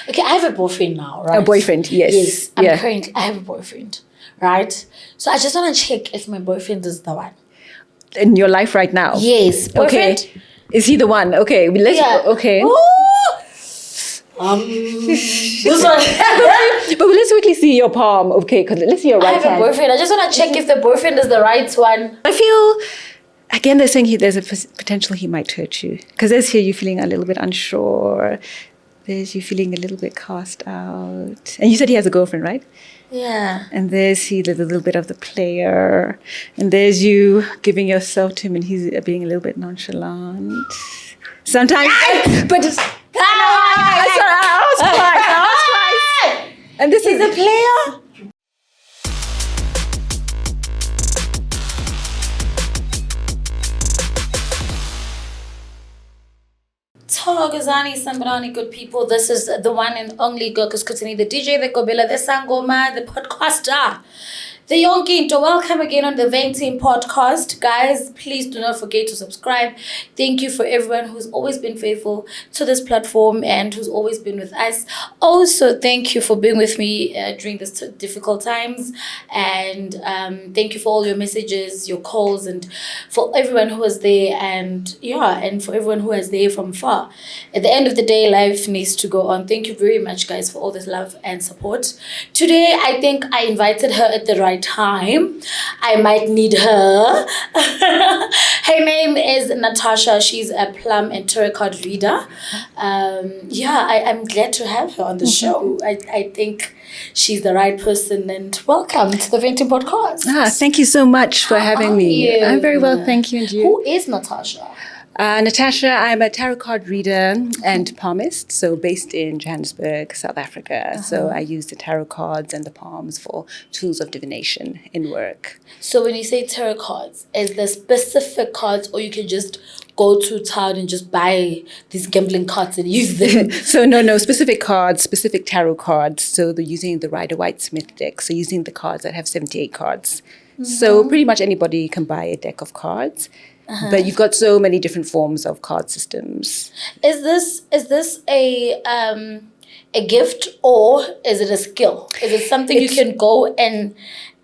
Okay, I have a boyfriend now, right? A boyfriend, yes. Yes, I have a boyfriend, right? So I just want to check if my boyfriend is the one. In your life right now? Yes, boyfriend. Okay. Is he the one? Okay, okay. Ooh. This one. But let's quickly see your palm, okay? Because let's see your right hand. I have a boyfriend. I just want to check if the boyfriend is the right one. I feel, again, they're saying there's a potential he might hurt you. Because there's here you feeling a little bit unsure. There's you feeling a little bit cast out. And you said he has a girlfriend, right? Yeah. And there's a little bit of the player. And there's you giving yourself to him and he's being a little bit nonchalant. Sometimes, but just... I was twice. And this is a player. Togozani Sambrani, good people. This is the one and only Gogo Skhotheni, the DJ, the Kobela, the Sangoma, the podcaster. The Yonkinto, welcome again on the Venting Podcast. Guys, please do not forget to subscribe. Thank you for everyone who's always been faithful to this platform and who's always been with us. Also, thank you for being with me during these difficult times. And thank you for all your messages, your calls, and for everyone who was there. And for everyone who was there from far. At the end of the day, life needs to go on. Thank you very much, guys, for all this love and support. Today, I think I invited her at the right time. I might need her. Her name is Natasha. She's a plum and tarot card reader. I'm glad to have her on the show. I think she's the right person, and welcome to the Venting Podcast. Thank you so much for having me. You? I'm very well, thank you. And you? Who is Natasha? Natasha, I'm a tarot card reader and palmist, so based in Johannesburg, South Africa. So I use the tarot cards and the palms for tools of divination in work. So when you say tarot cards, is there specific cards, or you can just go to town and just buy these gambling cards and use them? So no, specific cards, specific tarot cards. So they're using the Rider-Waite-Smith deck, so using the cards that have 78 cards. So pretty much anybody can buy a deck of cards. But you've got so many different forms of card systems. Is this a gift, or is it a skill? Is it something you can go and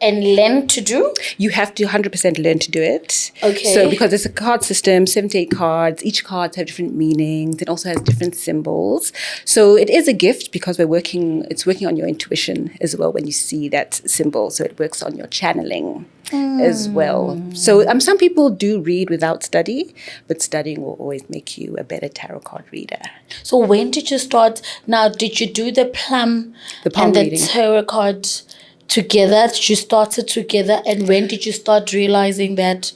learn to do? You have to 100% learn to do it. Okay. So because it's a card system, 78 cards, each card have different meanings. It also has different symbols. So it is a gift because it's working on your intuition as well when you see that symbol. So it works on your channeling as well. So some people do read without study, but studying will always make you a better tarot card reader. So when did you start? Now, did you do the palm and the tarot card together? Did you start it together? And when did you start realizing that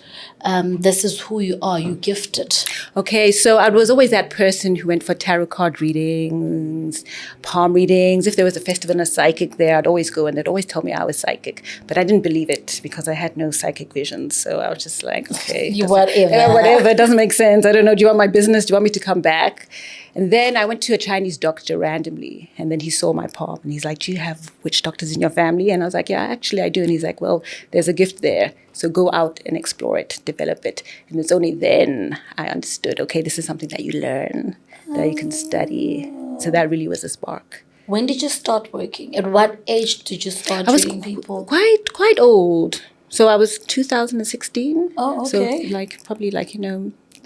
this is who you are, you gifted? Okay, so I was always that person who went for tarot card readings, palm readings. If there was a festival and a psychic there, I'd always go and they'd always tell me I was psychic. But I didn't believe it because I had no psychic visions. So I was just like, okay. Whatever, it doesn't make sense. I don't know, do you want my business? Do you want me to come back? And then I went to a Chinese doctor randomly, and then he saw my palm, and he's like, do you have witch doctors in your family? And I was like, yeah, actually I do. And he's like, well, there's a gift there, so go out and explore it, develop it. And it's only then I understood, okay, this is something that you learn, that you can study. So that really was a spark. When did you start working? At what age did you start reading people? Quite old. So I was 2016. Oh, okay. So probably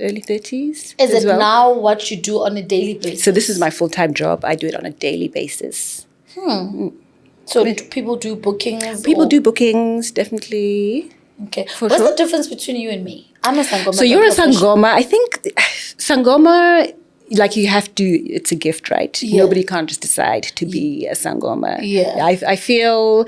early 30s. Is it now what you do on a daily basis? So this is my full-time job. I do it on a daily basis. So do people do bookings? People do bookings, definitely. Okay. What's the difference between you and me? I'm a Sangoma. So you're a Sangoma. I think Sangoma, you have to, it's a gift, right? Yeah. Nobody can't just decide to be a Sangoma. Yeah. I feel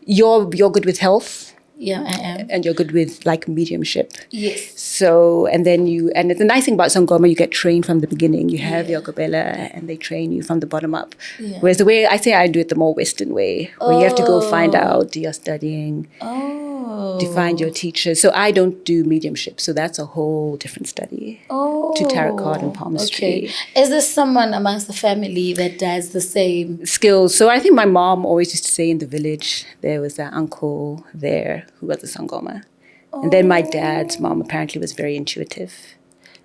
you're good with health. Yeah, I am. And you're good with mediumship. Yes. So, and the nice thing about Sangoma, you get trained from the beginning. You have your Gobela and they train you from the bottom up. Yeah. Whereas the way I say I do it the more Western way, where you have to go find out, do your studying, to find your teacher. So I don't do mediumship. So that's a whole different study to tarot card and palmistry. Okay. Is there someone amongst the family that does the same skills? So I think my mom always used to say in the village, there was an uncle there who was a Sangoma. And then my dad's mom apparently was very intuitive.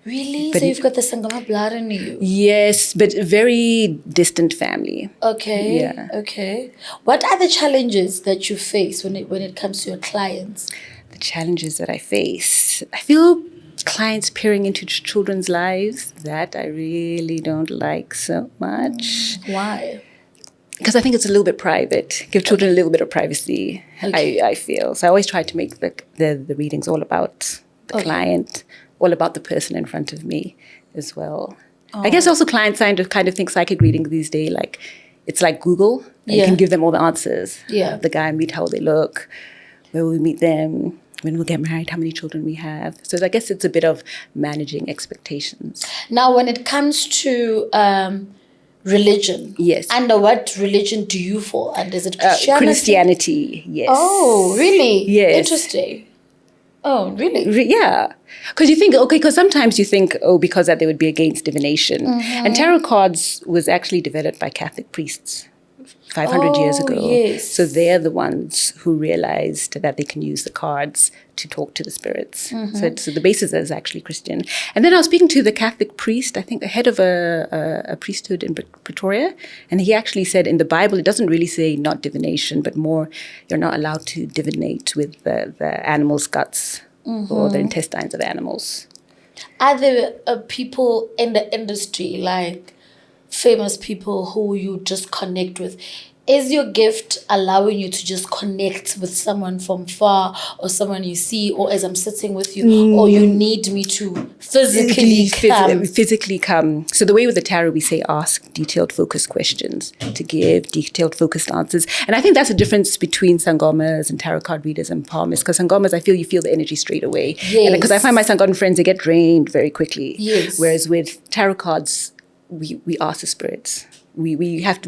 Really? But So you've got the Sangoma blood in you? Yes, but very distant family. Okay. Yeah. Okay. What are the challenges that you face when it comes to your clients? The challenges that I face. I feel clients peering into children's lives, that I really don't like so much. Why? Because I think it's a little bit private. Give children a little bit of privacy, Okay. I feel. So I always try to make the readings all about the client, all about the person in front of me as well. I guess also clients kind of think psychic reading these days, like it's like Google. You can give them all the answers. Yeah. The guy, meet how they look, where we meet them, when we'll get married, how many children we have. So I guess it's a bit of managing expectations. Now, when it comes to religion, Yes. under what religion do you fall? And is it Christianity? Christianity, yes. Oh, really? Yes. Interesting. Oh, really? Yeah. Because you think, because sometimes you think, because that they would be against divination. And tarot cards was actually developed by Catholic priests 500 years ago. Yes. So they're the ones who realized that they can use the cards to talk to the spirits. So the basis is actually Christian. And then I was speaking to the Catholic priest, I think the head of a priesthood in Pretoria, and he actually said in the Bible, it doesn't really say not divination, but more you're not allowed to divinate with the animal's guts or the intestines of animals. Are there people in the industry, like famous people who you just connect with? Is your gift allowing you to just connect with someone from far, or someone you see, or as I'm sitting with you, or you need me to physically come? Physically come. So the way with the tarot, we say ask detailed, focused questions to give detailed, focused answers. And I think that's the difference between Sangomas and tarot card readers and palmists. Because Sangomas, I feel you feel the energy straight away. Yes. Because I find my Sangoman friends, they get drained very quickly. Yes. Whereas with tarot cards, we ask the spirits. We have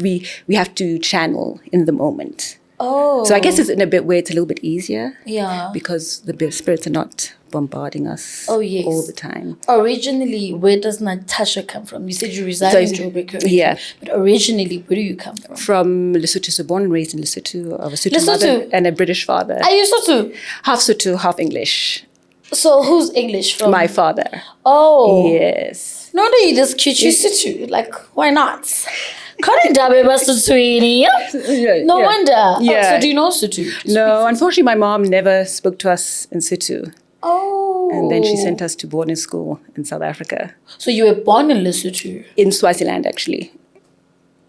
to channel in the moment. Oh. So I guess it's in a bit where it's a little bit easier. Yeah. Because the spirits are not bombarding us all the time. Originally, where does Natasha come from? You said you reside in Joburg. Yeah. But originally, where do you come from? From Lesotho, so born and raised in Lesotho, of a Sotho mother and a British father. Are you Sotho? Half Sotho, half English. So who's English from? My father. Oh. Yes. No, you just cute. You Sotho. Like, why not? No wonder. Yeah. So do you know Sotho? No, unfortunately, my mom never spoke to us in Sotho. Oh. And then she sent us to boarding school in South Africa. So you were born in Lesotho? In Swaziland, actually.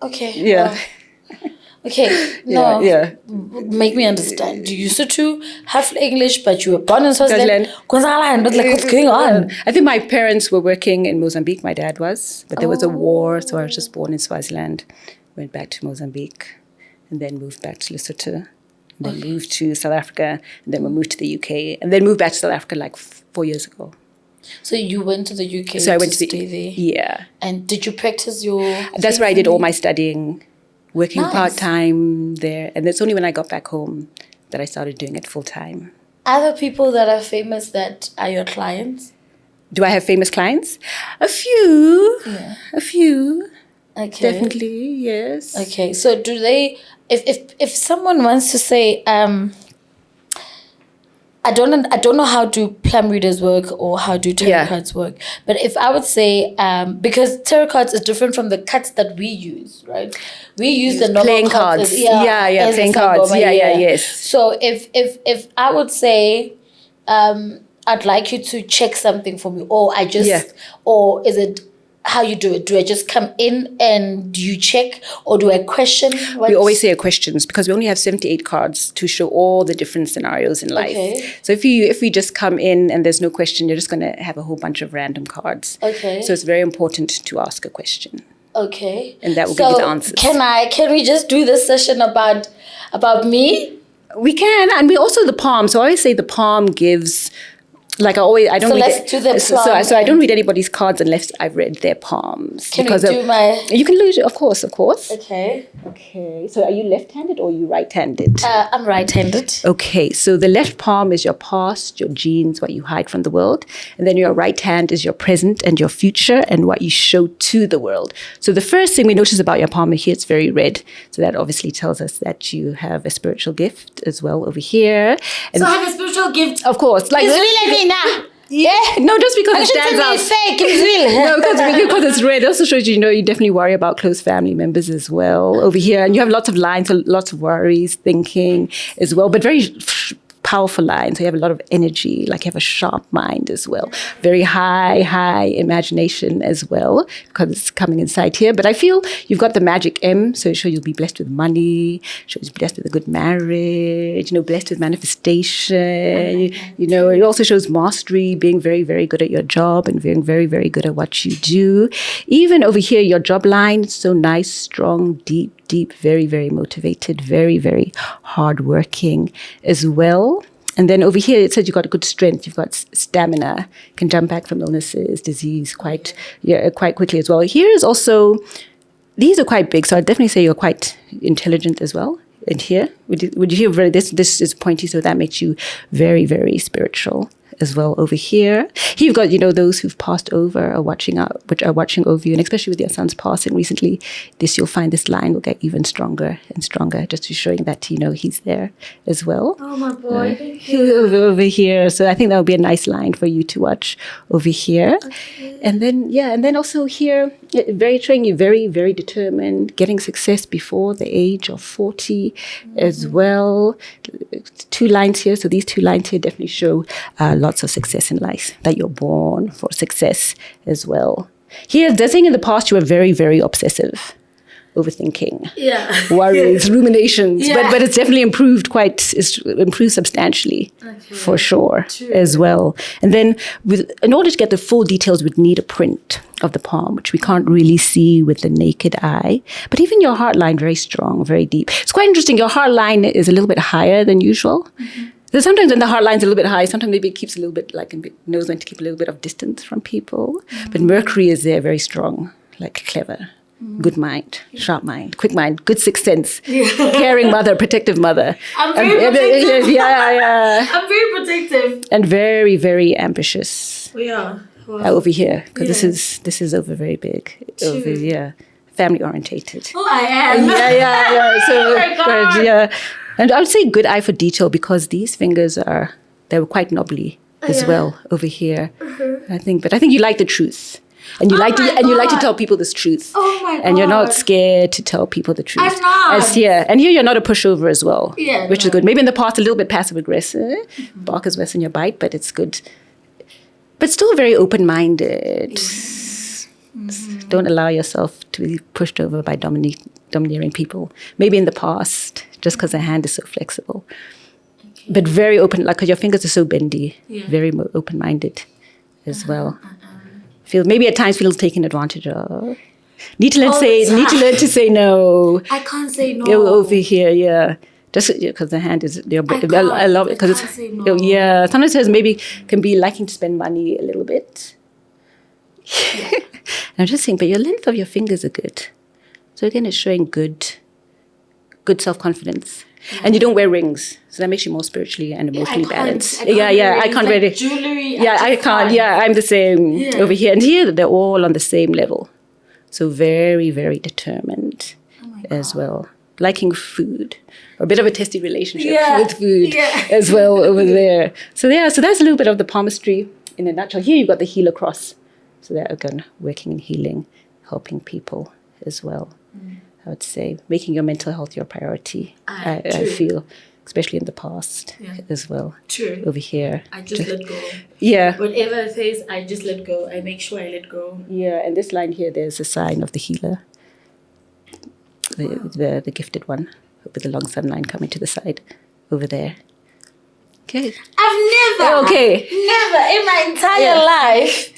Okay. Yeah. Okay. No. Yeah. Make me understand. Do you Sotho, half English, but you were born in Swaziland? Swaziland. Like, what's going on? I think my parents were working in Mozambique. My dad was. But there was a war, so I was just born in Swaziland. Went back to Mozambique. And then moved back to Lesotho. And then moved to South Africa. And then we moved to the UK. And then moved back to South Africa like 4 years ago. So you went to the UK So I went to stay there? Yeah. And did you practice your... That's where I did all my studying. Working Nice. part-time there. And it's only when I got back home that I started doing it full-time. Other people that are famous that are your clients? Do I have famous clients? A few. Yeah. A few. Okay. Definitely, yes. Okay. So do they... If someone wants to say... I don't know how do plum readers work or how do tarot cards work. But if I would say, because tarot cards is different from the cards that we use, right? We use the normal playing cards. as Playing cards. Sangoma, Yes. So if I would say, I'd like you to check something for me, or or is it how you do it? Do I just come in and you check, or do I question? We always say questions because we only have 78 cards to show all the different scenarios in life. Okay. So if we just come in and there's no question, you're just going to have a whole bunch of random cards. Okay. So it's very important to ask a question. Okay. And that will give you the answers. Can we just do this session about me? We can, and we also the palm. So I always say the palm gives. Like I don't. So read let's do the palm. So I don't read anybody's cards unless I've read their palms. Can we do my? You can lose it, of course. Okay. Okay. So are you left-handed or are you right-handed? I'm right-handed. Okay. So the left palm is your past, your genes, what you hide from the world, and then your right hand is your present and your future and what you show to the world. So the first thing we notice about your palm here, it's very red. So that obviously tells us that you have a spiritual gift as well over here. And So I have a spiritual gift. of course, like It's really me now. No, just because it stands out. Fake, it's real. No, because it's red. It also shows you definitely worry about close family members as well over here. And you have lots of lines, lots of worries, thinking as well, but very powerful lines. So you have a lot of energy, like you have a sharp mind as well. Very high imagination as well, because it's coming inside here. But I feel you've got the magic M, so it shows you'll be blessed with money, shows you're blessed with a good marriage, blessed with manifestation. It also shows mastery, being very, very good at your job and being very, very good at what you do. Even over here, your job line, so nice, strong, deep, very, very motivated, very, very hardworking as well. And then over here, it says you've got good strength, you've got stamina, can jump back from illnesses, disease quite quickly as well. Here is also, these are quite big, so I'd definitely say you're quite intelligent as well. And here, would you hear this is pointy, so that makes you very, very spiritual as well over here. Here you've got, those who've passed over are watching over you, and especially with your son's passing recently, you'll find this line will get even stronger and stronger, just to showing that, he's there as well. Oh my boy, thank you. Over here. So I think that would be a nice line for you to watch over here. Okay. And then also here, showing you very, very determined, getting success before the age of 40 as well. 2 lines here. So these 2 lines here definitely show lots of success in life, that you're born for success as well. Here, the thing in the past, you were very, very obsessive, overthinking, worries, ruminations, but it's definitely improved substantially, for sure. True. As well. And then in order to get the full details, we'd need a print of the palm, which we can't really see with the naked eye. But even your heart line, very strong, very deep. It's quite interesting. Your heart line is a little bit higher than usual. Mm-hmm. So sometimes when the heart line's a little bit high, sometimes maybe it keeps a little bit, knows when to keep a little bit of distance from people. Mm-hmm. But Mercury is there, very strong, clever. Good mind, sharp mind, quick mind, good sixth sense, caring mother, protective mother. I'm very protective. I'm very protective. And very, very ambitious. Yeah. Wow. Over here, because this is over very big. True. Over here, family orientated. Oh, I am. So, oh my God. And I would say good eye for detail, because these fingers they were quite knobbly as well over here. I think you like the truth. And you like to tell people this truth. Oh my God. And you're not scared to tell people the truth. I'm not. And here you're not a pushover as well. Yeah. Which is good. Maybe in the past a little bit passive aggressive. Bark is worse than your bite, but it's good. But still very open-minded. Mm-hmm. Don't allow yourself to be pushed over by domineering people. Maybe in the past, just because the hand is so flexible. Okay. But very open, because your fingers are so bendy. Yeah. Very open-minded as well. Maybe at times feels taken advantage of. Need to learn to say no. I can't say no. Over here, just because the hand is. I love it because it's. No. Yeah, sometimes it maybe can be liking to spend money a little bit. I'm just saying, but your length of your fingers are good. So again, it's showing good self-confidence. Yeah. And you don't wear rings, so that makes you more spiritually and emotionally balanced. I can't wear it. Jewelry. I can't. Yeah, I'm the same over here. And here, they're all on the same level. So very, very determined as well. Liking food. Or a bit of a testy relationship with food as well over there. So that's a little bit of the palmistry in a nutshell. Here you've got the healer cross. So they're, again, working in healing, helping people as well. I would say making your mental health your priority. I feel, especially in the past as well. True. Over here. I just let go. Yeah. Whatever it says, I just let go. I make sure I let go. Yeah, and this line here, there's a sign of the healer. The gifted one with the long sun line coming to the side over there. Okay. I've never in my entire life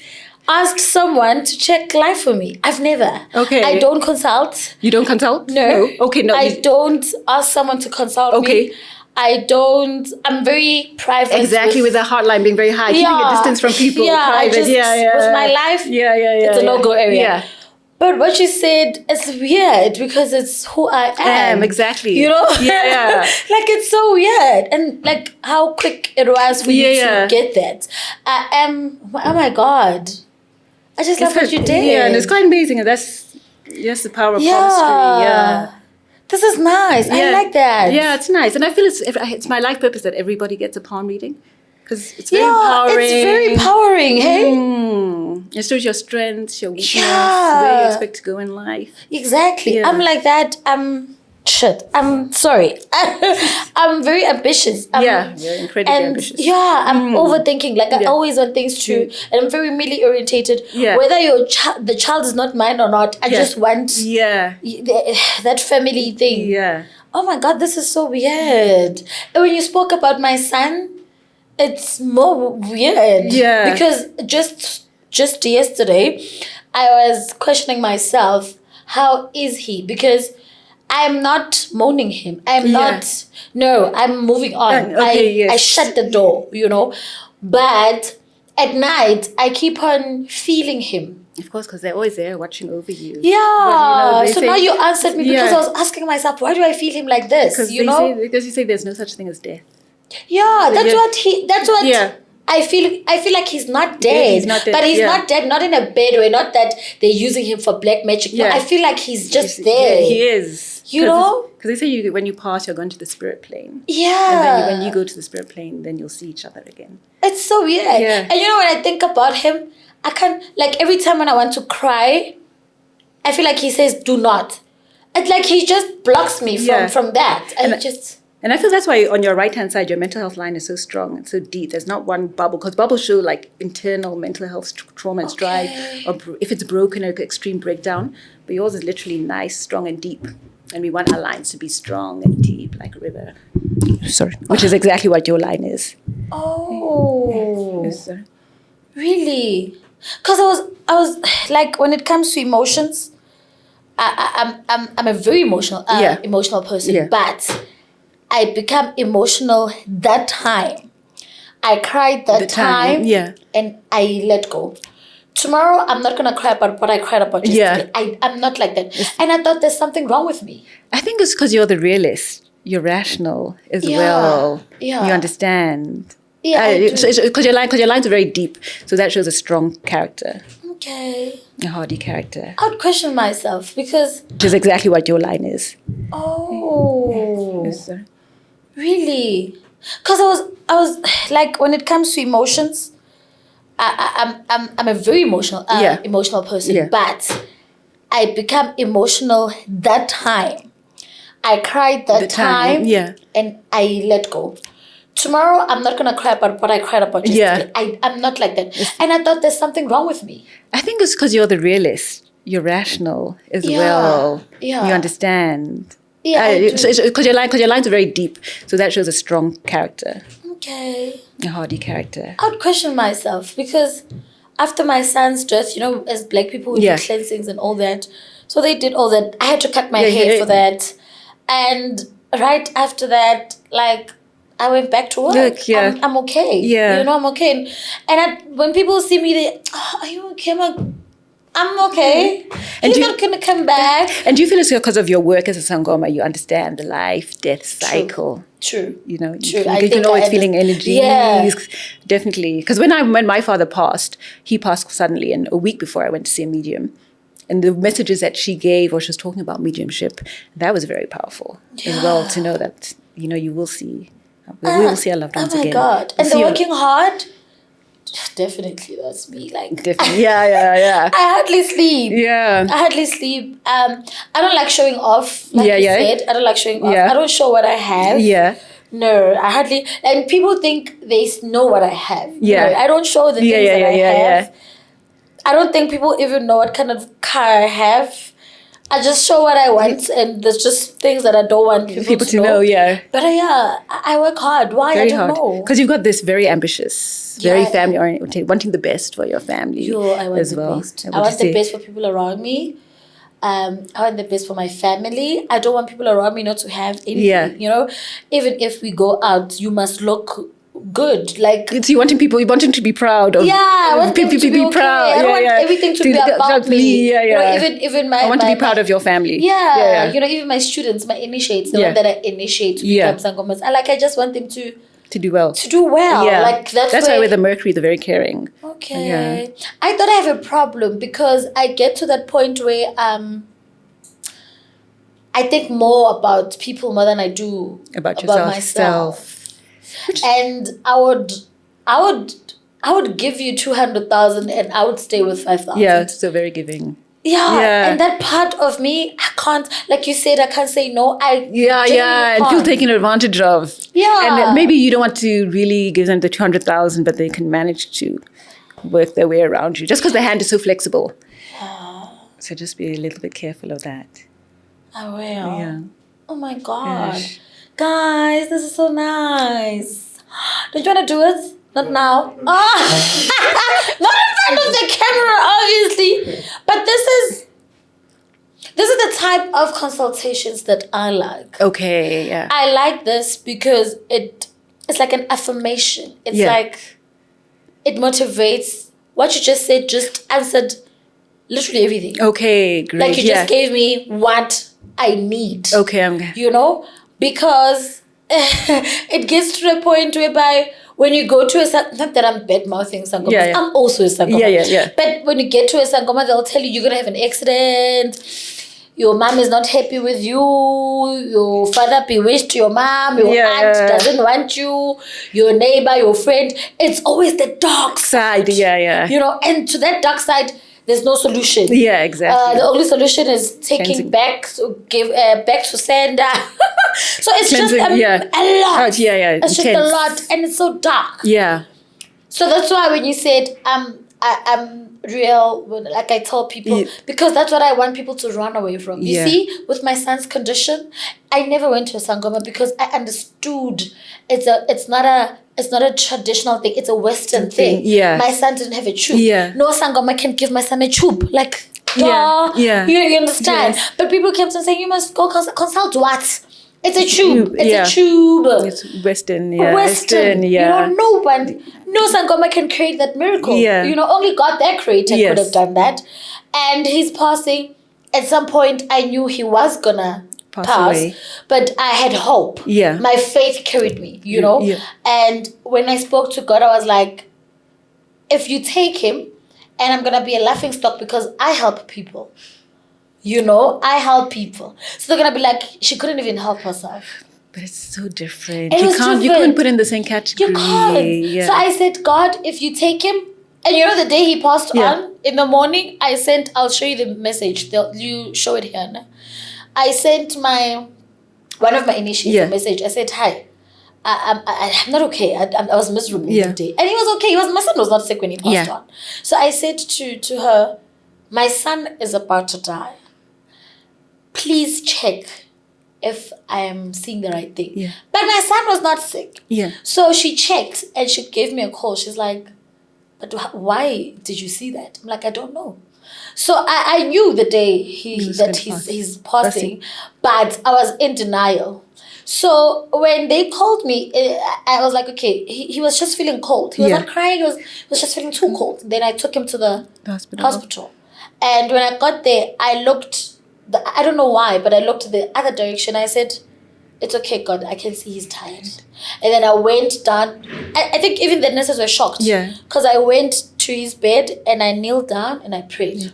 asked someone to check life for me. I've never. Okay. I don't consult. You don't consult? No. Okay, no. I don't ask someone to consult me. I'm very private. Exactly, with the heart line being very high, keeping a distance from people. Private. With my life, it's a no-go area. Yeah. But what you said is weird because it's who I am. Exactly. You know? Yeah. It's so weird. And how quick it was for you to get that. I am, oh my God. I just love what you did. Yeah, and it's quite amazing. And that's the power of palmistry. Yeah. This is nice. I like that. Yeah, it's nice. And I feel it's my life purpose that everybody gets a palm reading. Because it's very empowering. It's very empowering, hey? It shows your strengths, your weakness, Yeah. where you expect to go in life. Exactly. Yeah. I'm like that. I'm sorry. I'm very ambitious. You're incredibly ambitious. Yeah, I'm overthinking. Like I always want things to, and I'm very really orientated. Yeah. Whether the child is not mine or not, I just want that family thing. Yeah. Oh my God, this is so weird. And when you spoke about my son, it's more weird. Yeah. Because just yesterday, I was questioning myself, how is he? Because I'm not moaning him. I'm not. No, I'm moving on. I shut the door, But at night, I keep on feeling him. Of course, because they're always there watching over you. Yeah. So now you answered me because I was asking myself, why do I feel him like this? Because you say there's no such thing as death. Yeah, that's what I feel like he's not dead. He's not dead. But he's not dead, not in a bad way, not that they're using him for black magic. No, I feel like he's just there. Yeah, he is. Because they say when you pass, you're going to the spirit plane. Yeah. And then when you go to the spirit plane, then you'll see each other again. It's so weird. Yeah. And when I think about him, I can't, like every time when I want to cry, I feel like he says, do not. It's like he just blocks me from that. And I feel that's why on your right-hand side, your mental health line is so strong and so deep. There's not one bubble, because bubbles show like internal mental health trauma and strife, or if it's broken, or extreme breakdown. But yours is literally nice, strong, and deep. And we want our lines to be strong and deep, like a river. Sorry. Which is exactly what your line is. Oh. Yes, sir. Really? Because I was like, when it comes to emotions, I'm a very emotional person, but I become emotional that time. I cried that time, and I let go. Tomorrow, I'm not going to cry about what I cried about yesterday. I'm not like that. And I thought there's something wrong with me. I think it's because you're the realist. You're rational as well. Yeah. You understand. Yeah, because your lines are very deep. So that shows a strong character. Okay. A hardy character. I would question myself because... Which is exactly what your line is. Oh. Yes, sir. Really? Because I was like, when it comes to emotions, I'm a very emotional person, but I become emotional that time. I cried that time, and I let go. Tomorrow, I'm not going to cry about what I cried about yesterday. I'm not like that. And I thought there's something wrong with me. I think it's because you're the realist. You're rational as well. Yeah. You understand. Yeah, because your lines are very deep. So that shows a strong character. Okay. A hardy character. I would question myself because after my son's death, as black people, we do cleansings and all that. So they did all that. I had to cut my hair for that. And right after that, like, I went back to work. I'm okay. Yeah. I'm okay. And when people see me, are you okay? I'm okay. He's not going to come back. And do you feel it's because of your work as a Sangoma, you understand the life, death cycle? True. You can always feeling energy. Yeah. Definitely. Because when my father passed, he passed suddenly, and a week before I went to see a medium. And the messages that she gave, or she was talking about mediumship, that was very powerful as well, to know that, you will see. We will see our loved ones again. Oh my God. And the working hard? Definitely, that's me. Definitely. Yeah. I hardly sleep. Yeah. I hardly sleep. I don't like showing off, you said. I don't like showing off. I don't show what I have. Yeah. No, I hardly. And people think they know what I have. Yeah. No, I don't show the things that I have. I don't think people even know what kind of car I have. I just show what I want, and there's just things that I don't want people to know. Yeah. But I work hard. Why? Very I don't know. Because you've got this very ambitious, very family-oriented, wanting the best for your family I want as the well. best. I want the best for people around me. I want the best for my family. I don't want people around me not to have anything. Even if we go out, you must look good. So you wanting to be proud of. I want people to be okay. proud. I don't want everything to be about me. Even my. I want to be proud of your family. Even my students, my initiates, the one that I initiate to become sangomas. I just want them to do well. That's why with the Mercury, they're very caring. Okay. Yeah. I thought I have a problem because I get to that point where I think more about people more than I do about myself. And I would I would give you 200,000 and I would stay with 5,000. Yeah, so very giving. Yeah, and that part of me, I can't, like you said, I can't say no. And can't. feel taken advantage of. Yeah. And maybe you don't want to really give them the 200,000, but they can manage to work their way around you just because their hand is so flexible. So just be a little bit careful of that. I will. Yeah. Oh my God. Gosh. Guys, this is so nice. Don't you want to do it? Not now. Not in front of the camera, obviously. But this is the type of consultations that I like. Okay, yeah. I like this because it's like an affirmation. It's like it motivates. What you just said just answered literally everything. Okay, great. Like you just gave me what I need. Okay, you know, because it gets to a point whereby when you go to not that I'm bad mouthing Sangoma, I'm also a Sangoma. Yeah. But when you get to a Sangoma, they'll tell you you're gonna have an accident. Your mom is not happy with you. Your father bewitched your mom. Your aunt doesn't want you. Your neighbor, your friend. It's always the dark side. Yeah. You know, and to that dark side, there's no solution. Yeah, exactly. The only solution is taking back to sender. So it's just a lot. It's just a lot, and it's so dark. Yeah. So that's why when you said I'm real, like I tell people, because that's what I want people to run away from. You see, with my son's condition, I never went to a Sangoma because I understood it's not a traditional thing. It's a Western thing. Yeah. My son didn't have a tube. Yeah. No Sangoma can give my son a tube. Like, You understand? Yes. But people kept on saying, you must go consult what? It's a tube. It's a tube. It's Western, yeah. Western, yeah. No Sangoma can create that miracle. Yeah. Only God, their creator, could have done that. And he's passing. At some point, I knew he was gonna pass, but I had hope. Yeah. My faith carried me, you know. Yeah. And when I spoke to God, I was like, if you take him, and I'm gonna be a laughing stock because I help people. I help people. So they're gonna be like, she couldn't even help herself. But it's so different. You couldn't put in the same category. You can't. Yeah. So I said, God, if you take him, and the day he passed on, in the morning, I'll show you the message. You show it here. No? I sent one of my initiates a message. I said, hi, I'm not okay. I was miserable that day. And he was okay. My son was not sick when he passed on. So I said to her, my son is about to die. Please check if I am seeing the right thing. Yeah. But my son was not sick. Yeah. So she checked and she gave me a call. She's like, but why did you see that? I'm like, I don't know. So I knew the day he's passing, but I was in denial. So when they called me, I was like, okay, he was just feeling cold. He was not crying. He was just feeling too cold. Then I took him to the hospital. And when I got there, I looked, I don't know why, but I looked the other direction. I said, it's okay, God, I can see he's tired. And then I went down. I think even the nurses were shocked. Yeah. Because I went to his bed and I kneeled down and I prayed. Yeah.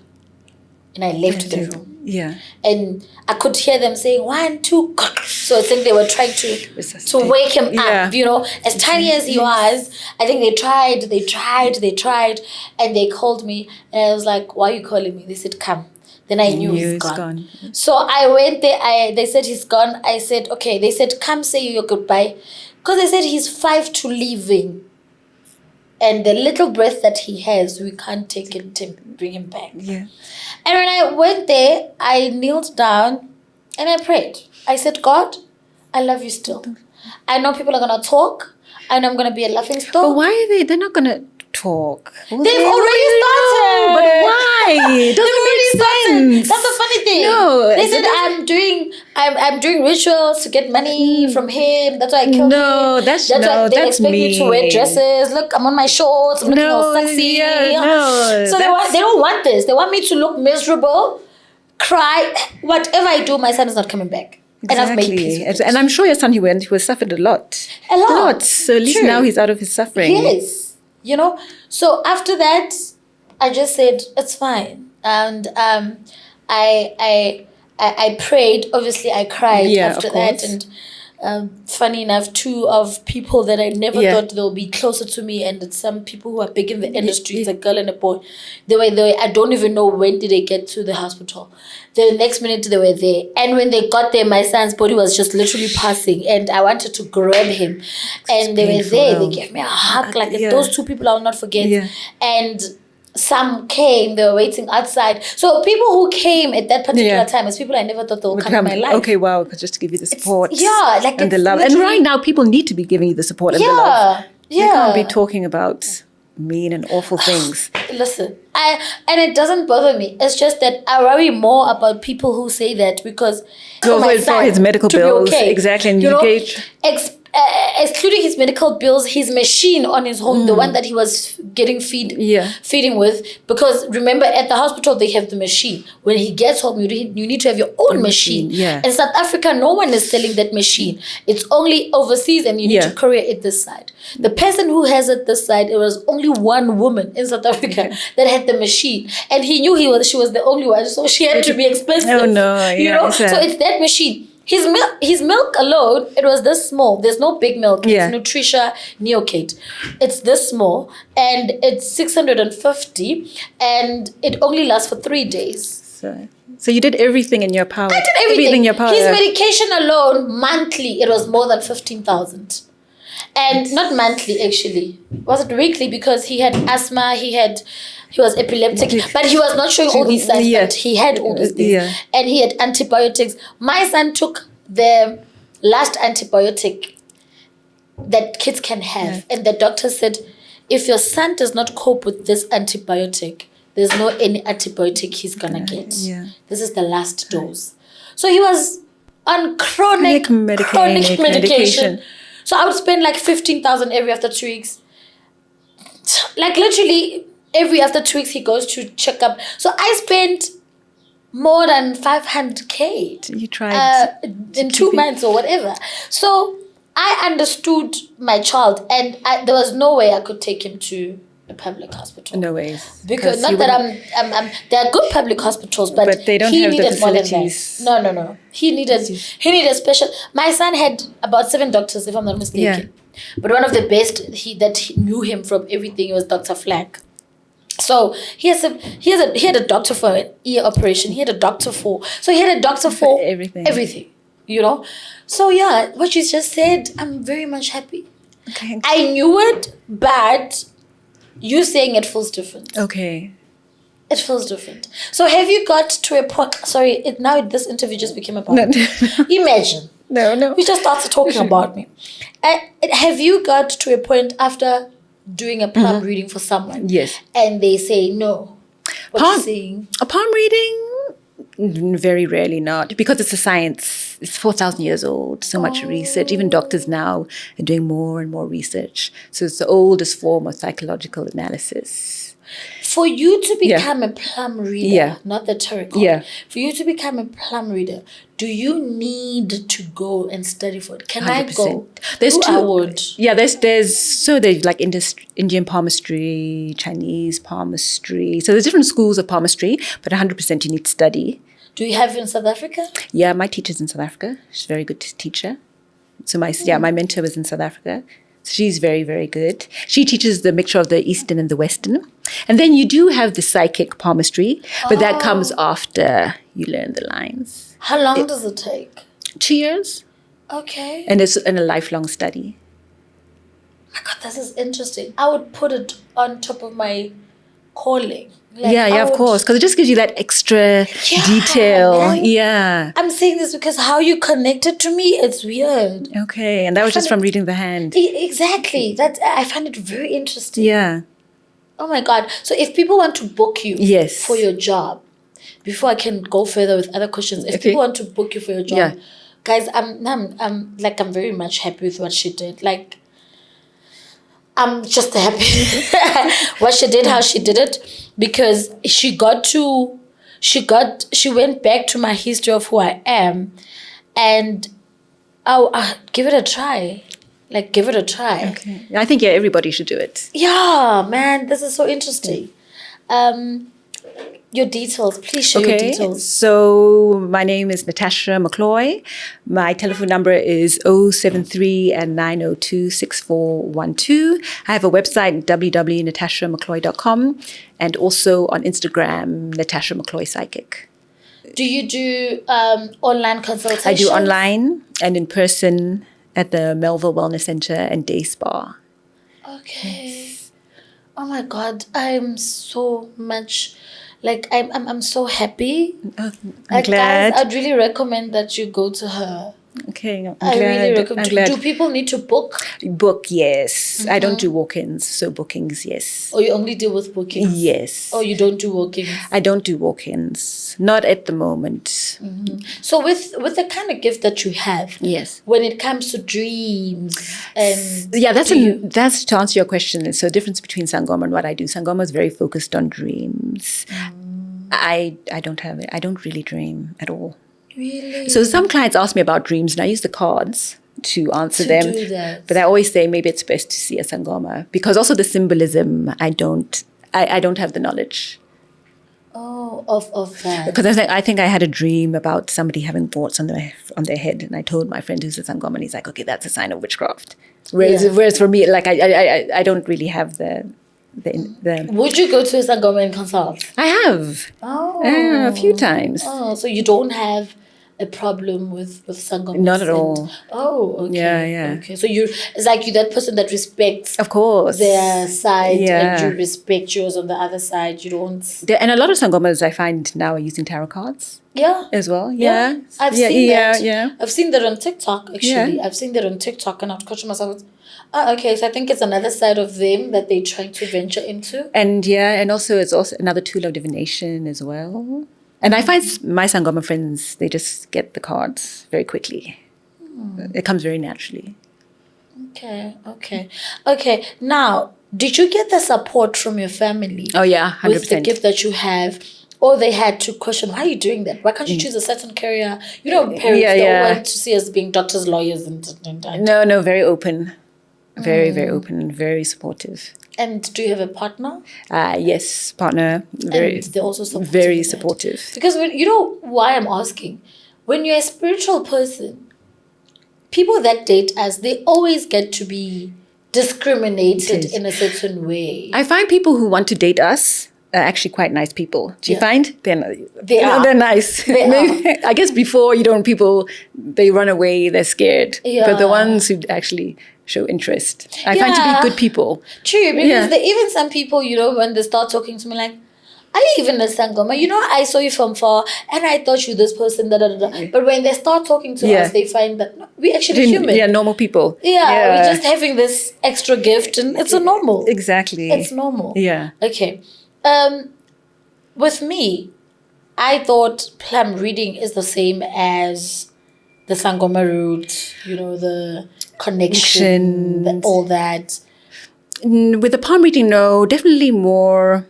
And I left the room. Yeah. And I could hear them saying, 1, 2, God. So I think they were trying to wake him up. As tiny as he was, I think they tried. And they called me. And I was like, why are you calling me? They said, come. Then I knew he's gone. So I went there. They said he's gone. I said, okay. They said, come say your goodbye. Because they said he's 5 to leaving. And the little breath that he has, we can't take it to bring him back. Yeah. And when I went there, I kneeled down and I prayed. I said, God, I love you still. I know people are going to talk. I know I'm going to be a laughing stock. But why are they? They're not going to talk. They've already started. But why? Doesn't make sense. That's the funny thing. No. They said I'm doing rituals to get money from him. That's why I killed him. That's why they expect me to wear dresses. Look, I'm on my shorts. I'm looking all sexy. So they don't want this. They want me to look miserable, cry. Whatever I do, my son is not coming back. Exactly. And I've made peace with it. And I'm sure your son, he suffered a lot. A lot. So at least now he's out of his suffering. Yes. So after that, I just said, it's fine. And I prayed. Obviously, I cried after that. And funny enough, two of people that I never thought they'll be closer to me, and it's some people who are big in the industry. It's a girl and a boy. They were there. I don't even know when did they get to the hospital. The next minute they were there, and when they got there, my son's body was just literally passing, and I wanted to grab him, and they were there. They gave me a hug, like those two people I'll not forget, and. Some came, they were waiting outside. So people who came at that particular time is people I never thought they would come in my life. Okay, wow, just to give you the support. And the love. And right now people need to be giving you the support and the love. Yeah. You can't be talking about mean and awful things. Listen, and it doesn't bother me. It's just that I worry more about people who say that because for his medical bills. Exactly. And excluding his medical bills, his machine on his home, the one that he was getting feeding with, because remember at the hospital they have the machine. When he gets home, you need to have your own machine. In South Africa, no one is selling that machine. It's only overseas, and you need to courier it this side. The person who has it this side, it was only one woman in South Africa that had the machine, and he knew she was the only one, so she had to be expensive. Oh no, you know. So it's that machine. His milk alone, it was this small. There's no big milk. It's Nutricia Neocate. It's this small, and it's 650, and it only lasts for 3 days. So you did everything in your power. I did everything in your power. His medication alone, monthly, it was more than 15,000. And not monthly, actually. Was it weekly? Because he had asthma, he was epileptic, but he was not showing all these signs, but he had all these things. And he had antibiotics. My son took the last antibiotic that kids can have. And the doctor said, if your son does not cope with this antibiotic, there's no any antibiotic he's going to get. This is the last dose. So he was on chronic medication. So I would spend like 15,000 every after 2 weeks. Like literally every after 2 weeks he goes to check up. So I spent more than 500K. You tried in 2 months or whatever. So I understood my child, and there was no way I could take him to a public hospital. No ways. Because not that I'm there are good public hospitals, but they don't have the facilities. No. He needed special. My son had about 7 doctors, if I'm not mistaken. But one of the best that he knew him from everything was Dr. Flack. So he had a doctor for an ear operation. He had a doctor for everything. You know. So what you just said, I'm very much happy. Okay. I knew it, but you saying it feels different. Okay. It feels different. So have you got to a point? Sorry, now this interview just became about me. Imagine. No. We just started talking about me. Have you got to a point after doing a palm reading for someone? Yes. And they say no. What are you saying? A palm reading? Very rarely not, because it's a science. It's 4,000 years old. So much research. Even doctors now are doing more and more research. So it's the oldest form of psychological analysis. For you to become a palm reader, not the tarot card, for you to become a palm reader, do you need to go and study for it? Can 100%. I go? There's there's like Indian palmistry, Chinese palmistry. So there's different schools of palmistry, but 100% you need to study. Do you have it in South Africa? Yeah, my teacher's in South Africa. She's a very good teacher. So my mentor was in South Africa. So she's very, very good. She teaches the mixture of the Eastern and the Western. And then you do have the psychic palmistry, but that comes after you learn the lines. How long does it take? 2 years. Okay. And it's a lifelong study. My God, this is interesting. I would put it on top of my calling. Of course. Because it just gives you that extra detail. Man. Yeah. I'm saying this because how you connected to me, it's weird. Okay. And that was just from reading the hand. Exactly. I find it very interesting. Yeah. Oh my God. So if people want to book you for your job, before I can go further with other questions, if people want to book you for your job, guys, I'm very much happy with what she did. Like, I'm just happy what she did, how she did it, because she went back to my history of who I am, and I'll give it a try. Like, give it a try. Okay. I think everybody should do it. Yeah, man, this is so interesting. Your details. Please share your details. So my name is Natasha McCloy. My telephone number is 073 and 902 6412. I have a website, www.natashamccloy.com, and also on Instagram, Natasha McCloy Psychic. Do you do online consultations? I do online and in person at the Melville Wellness Center and Day Spa. Okay. Yes. Oh my God, I'm so much, like I'm so happy. I'm glad. Guys, I'd really recommend that you go to her. Okay, I'm I glad. really recommend. I'm glad. Do people need to book? Book, yes. I don't do walk-ins, so bookings, yes. Or you only deal with bookings? Yes. Oh, you don't do walk-ins? I don't do walk-ins. Not at the moment. So with the kind of gift that you have, yes, when it comes to dreams and that's to answer your question. So the difference between Sangoma and what I do. Sangoma is very focused on dreams. I don't have it. I don't really dream at all. Really? So some clients ask me about dreams, and I use the cards to answer them. Do that. But I always say maybe it's best to see a Sangoma, because also the symbolism, I don't have the knowledge. Oh, of that. Because I think I had a dream about somebody having warts on their head, and I told my friend who's a Sangoma, and he's like, okay, that's a sign of witchcraft. Whereas for me, like I don't really have the. Would you go to a Sangoma and consult? I have. Oh. A few times. Oh, so you don't have a problem with Sangoma? Not at all. Oh, okay. Yeah. Okay, so it's like you're that person that respects, of course, their side, and you respect yours on the other side. You don't. And a lot of Sangomas I find now are using tarot cards. Yeah. As well. Yeah. I've seen that. Yeah. I've seen that on TikTok, actually. Yeah. I've seen that on TikTok, and I've questioned myself. Oh, okay. So I think it's another side of them that they're trying to venture into. And also it's also another tool of divination as well. And I find my Sangoma friends, they just get the cards very quickly. It comes very naturally. Okay. Now, did you get the support from your family? Oh, yeah, 100%. With the gift that you have? Or they had to question, why are you doing that? Why can't you choose a certain career? You know, parents don't want to see us being doctors, lawyers, and No, very open. Very, very open, very supportive. And do you have a partner? Yes, partner. Very, and they're also supportive. Very supportive. Because you know why I'm asking? When you're a spiritual person, people that date us, they always get to be discriminated in a certain way. I find people who want to date us are actually quite nice people. Do you find? They're nice. They are. I guess before, people, they run away, they're scared. Yeah. But the ones who actually show interest, I find to be good people. True, because even some people, when they start talking to me like, are you even a Sangoma? I saw you from far and I thought you this person, But when they start talking to us, they find that we're actually human. Yeah, normal people. Yeah, we're just having this extra gift and it's a normal. Exactly. It's normal. Yeah. Okay. With me, I thought palm reading is the same as the Sangoma route, the connection, all that. With the palm reading, no, definitely more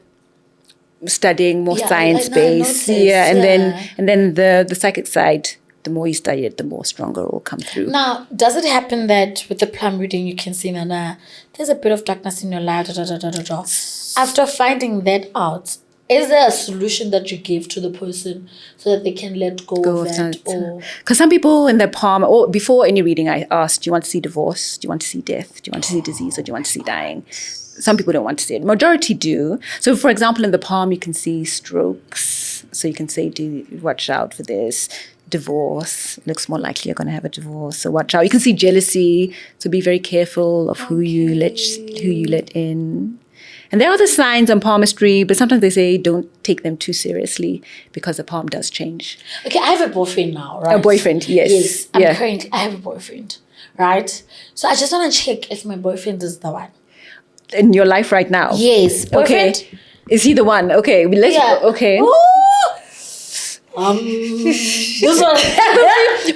studying, more science-based. And then the psychic side, the more you study it, the more stronger it will come through. Now, does it happen that with the palm reading you can see, Nana, there's a bit of darkness in your life, After finding that out, is there a solution that you give to the person so that they can let go of that? Because some people in their palm, or before any reading, I asked, do you want to see divorce? Do you want to see death? Do you want to see disease? Or do you want to see dying? Some people don't want to see it. Majority do. So, for example, in the palm, you can see strokes. So you can say, watch out for this. Divorce. It looks more likely you're going to have a divorce. So watch out. You can see jealousy. So be very careful of who you let in. And there are other signs on palmistry, but sometimes they say don't take them too seriously because the palm does change. Okay, I have a boyfriend now, right? A boyfriend, yes. Yes, I have a boyfriend, right? So I just want to check if my boyfriend is the one. In your life right now? Yes. Boyfriend? Okay. Is he the one? Okay. Okay. This one.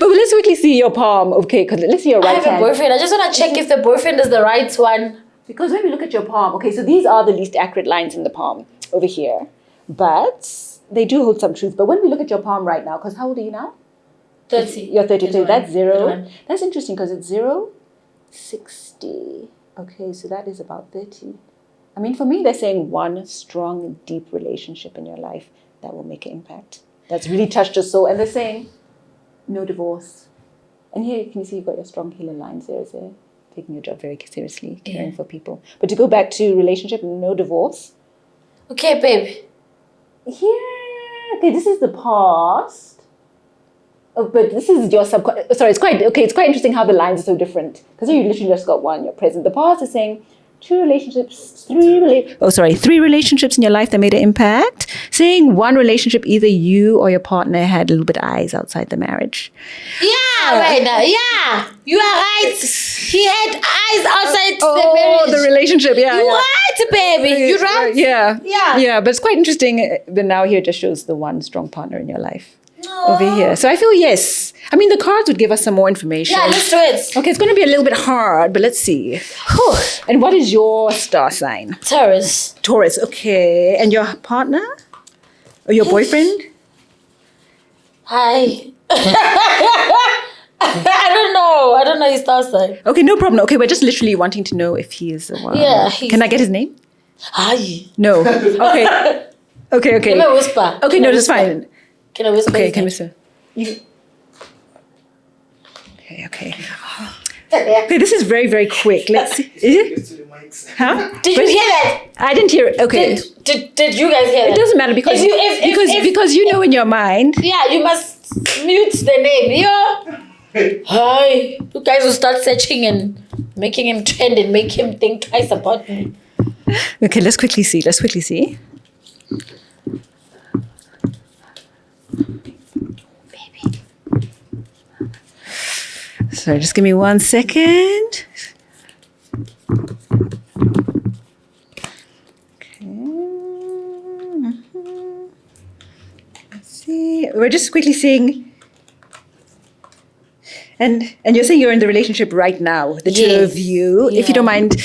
But let's quickly see your palm. Okay, because let's see your right hand. I have a boyfriend. I just want to check if the boyfriend is the right one. Because when we look at your palm, okay, so these are the least accurate lines in the palm over here. But they do hold some truth. But when we look at your palm right now, because how old are you now? 30. You're 30. So that's 0. 31. That's interesting because it's 0, 60. Okay, so that is about 30. I mean, for me, they're saying one strong, deep relationship in your life that will make an impact. That's really touched your soul. And they're saying no divorce. And here, can you see you've got your strong healer lines there, is there? Taking your job very seriously, caring for people. But to go back to relationship, no divorce. Okay, babe. Yeah. Okay, this is the past. Oh, but this is your subconscious. Sorry, it's quite interesting how the lines are so different. Because you literally just got one, your present. The past is saying three relationships in your life that made an impact. Saying one relationship, either you or your partner had a little bit eyes outside the marriage. Yeah, right now. Yeah, you are right. He had eyes outside the marriage. Oh, the relationship. Yeah, you right, baby. You right. Yeah. But it's quite interesting. But now here it just shows the one strong partner in your life. Over here. So I feel yes. I mean, the cards would give us some more information. Yeah, let's do it. Okay, it's going to be a little bit hard, but let's see. Whew. And what is your star sign? Taurus. Taurus, okay. And your partner? Or your boyfriend? Hi. I don't know his star sign. Okay, no problem. Okay, we're just literally wanting to know if he is the one. Yeah. Can I get his name? Hi. No. Okay. Okay. Can I whisper? Okay, no, that's fine. Can I whisper? Okay, can I whisper? Okay. Okay, this is very, very quick. Let's see. Is it? Huh? Did you hear that? I didn't hear it. Okay. Did you guys hear that? It doesn't matter because because you know in your mind. Yeah, you must mute the name. Yeah. Hi. You guys will start searching and making him trend and make him think twice about me. Okay, let's quickly see. Sorry, just give me 1 second. Okay. Let's see. We're just quickly seeing. And you're saying you're in the relationship right now, the two of you. Yeah. If you don't mind,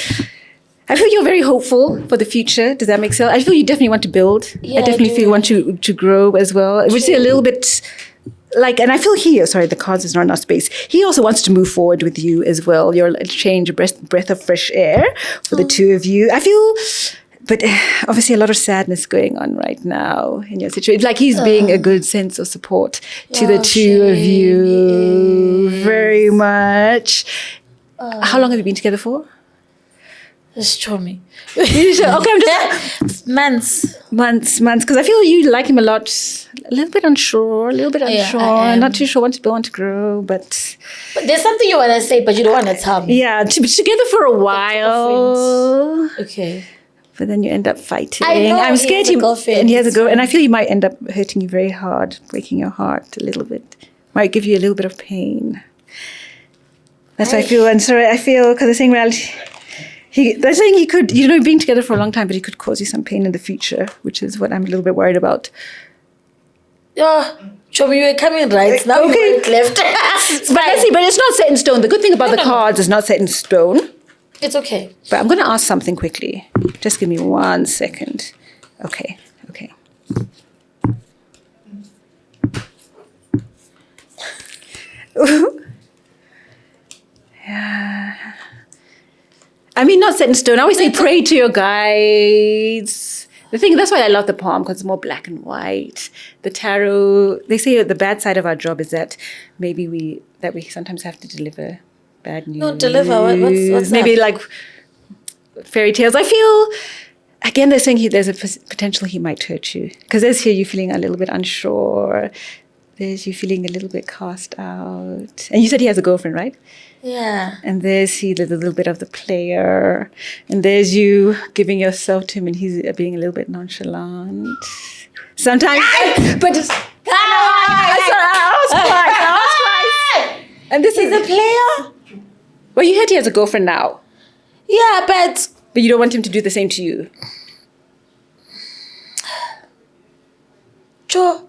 I feel you're very hopeful for the future. Does that make sense? I feel you definitely want to build. Yeah, I definitely feel you want to grow as well. We see a little bit. And I feel the cards is not enough space. He also wants to move forward with you as well. You're a change, a breath of fresh air for the two of you. I feel, but obviously a lot of sadness going on right now in your situation. Like he's being a good sense of support to the two of you very much. How long have you been together for? Just show me. Okay, I'm just months. Because I feel you like him a lot. A little bit unsure. Not too sure. Want to grow, but there's something you want to say, but you don't want to tell me. Yeah, to be together for a while. Okay. But then you end up fighting. I know, I'm scared he has a girlfriend. And I feel he might end up hurting you very hard, breaking your heart a little bit. Might give you a little bit of pain. That's what I feel. And sorry, I feel because they're saying reality. They're saying he could, being together for a long time, but he could cause you some pain in the future, which is what I'm a little bit worried about. Yeah, show me you were coming right. Now you went left. But it's not set in stone. The good thing about the cards is not set in stone. It's okay. But I'm going to ask something quickly. Just give me 1 second. Okay. Yeah. I mean, not set in stone. I always say pray to your guides. That's why I love the palm, because it's more black and white. The tarot, they say the bad side of our job is that maybe we sometimes have to deliver bad news. No, deliver. What's maybe that? Like fairy tales. I feel, again, they're saying there's a potential he might hurt you. Because there's here you feeling a little bit unsure. There's you feeling a little bit cast out. And you said he has a girlfriend, right? Yeah. And there's he, a little bit of the player. And there's you giving yourself to him and he's being a little bit nonchalant. Sometimes, but just, I was twice. And this is a player? Well, you heard he has a girlfriend now. Yeah, but you don't want him to do the same to you. Sure.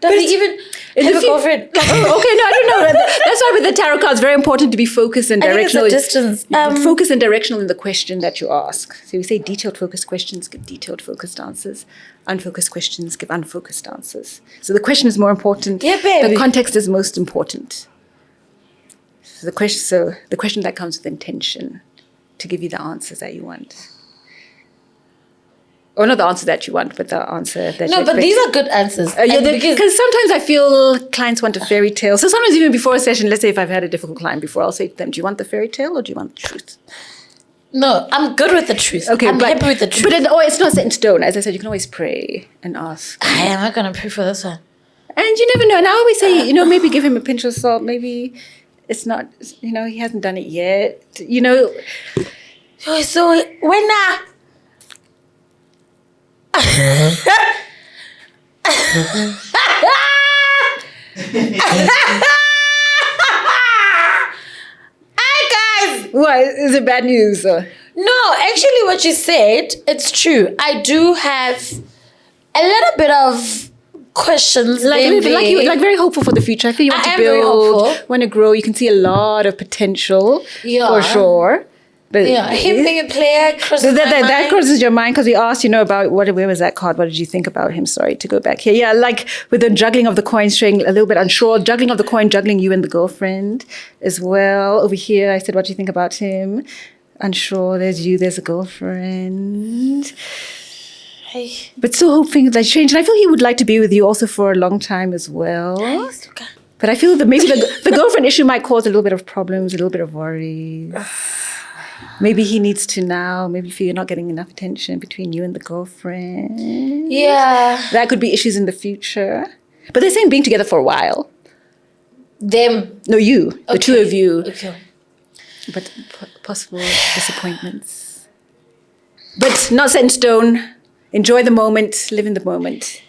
Does he even have a girlfriend? Okay, no, I don't know. That's why with the tarot cards, very important to be focused and directional. I think it's a distance. Focus and directional in the question that you ask. So we say detailed focused questions, give detailed focused answers. Unfocused questions, give unfocused answers. So the question is more important. Yeah, baby. The context is most important. So the question that comes with intention to give you the answers that you want. Or not the answer that you want, but the answer that you No, but expect. these are good answers. Because sometimes I feel clients want a fairy tale. So sometimes even before a session, let's say if I've had a difficult client before, I'll say to them, do you want the fairy tale or do you want the truth? No, I'm good with the truth. Okay, I'm happy with the truth. But it's not set in stone. As I said, you can always pray and ask. I am not going to pray for this one. And you never know. And I always say, maybe give him a pinch of salt. Maybe it's not, he hasn't done it yet. So when Hi guys. What? Is it bad news? No, actually what you said, it's true. I do have a little bit of questions. Like very hopeful for the future. I feel you want to build, want to grow. You can see a lot of potential for sure. But him being a player crosses that crosses your mind because we asked, about where was that card? What did you think about him? Sorry to go back here. Yeah, like with the juggling of the coins, showing a little bit unsure. Juggling of the coin, juggling you and the girlfriend as well. Over here, I said, what do you think about him? Unsure. There's you. There's a girlfriend. But still hoping that change. And I feel he would like to be with you also for a long time as well. Nice. Okay. But I feel that maybe the girlfriend issue might cause a little bit of problems, a little bit of worries. Maybe he needs to now, maybe feel you're not getting enough attention between you and the girlfriend. Yeah. That could be issues in the future. But they're saying being together for a while. Them. No, you. The two of you. Okay. But possible disappointments. But not set in stone. Enjoy the moment. Live in the moment.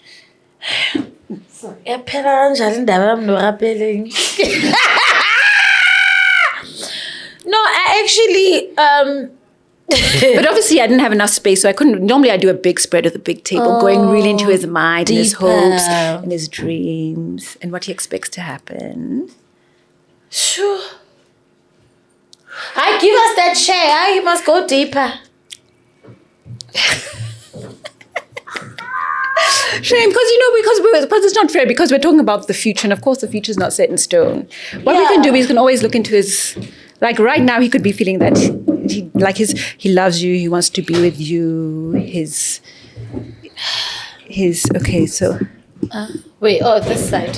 No, I actually But obviously I didn't have enough space, so I couldn't. Normally I do a big spread with a big table, going really into his mind and his hopes and his dreams and what he expects to happen. Sure. I give us that chair. You must go deeper. Shame, because it's not fair, because we're talking about the future, and of course the future is not set in stone. What we can do is we can always look into his, like right now he could be feeling that he loves you, he wants to be with you, his okay, so wait, this side.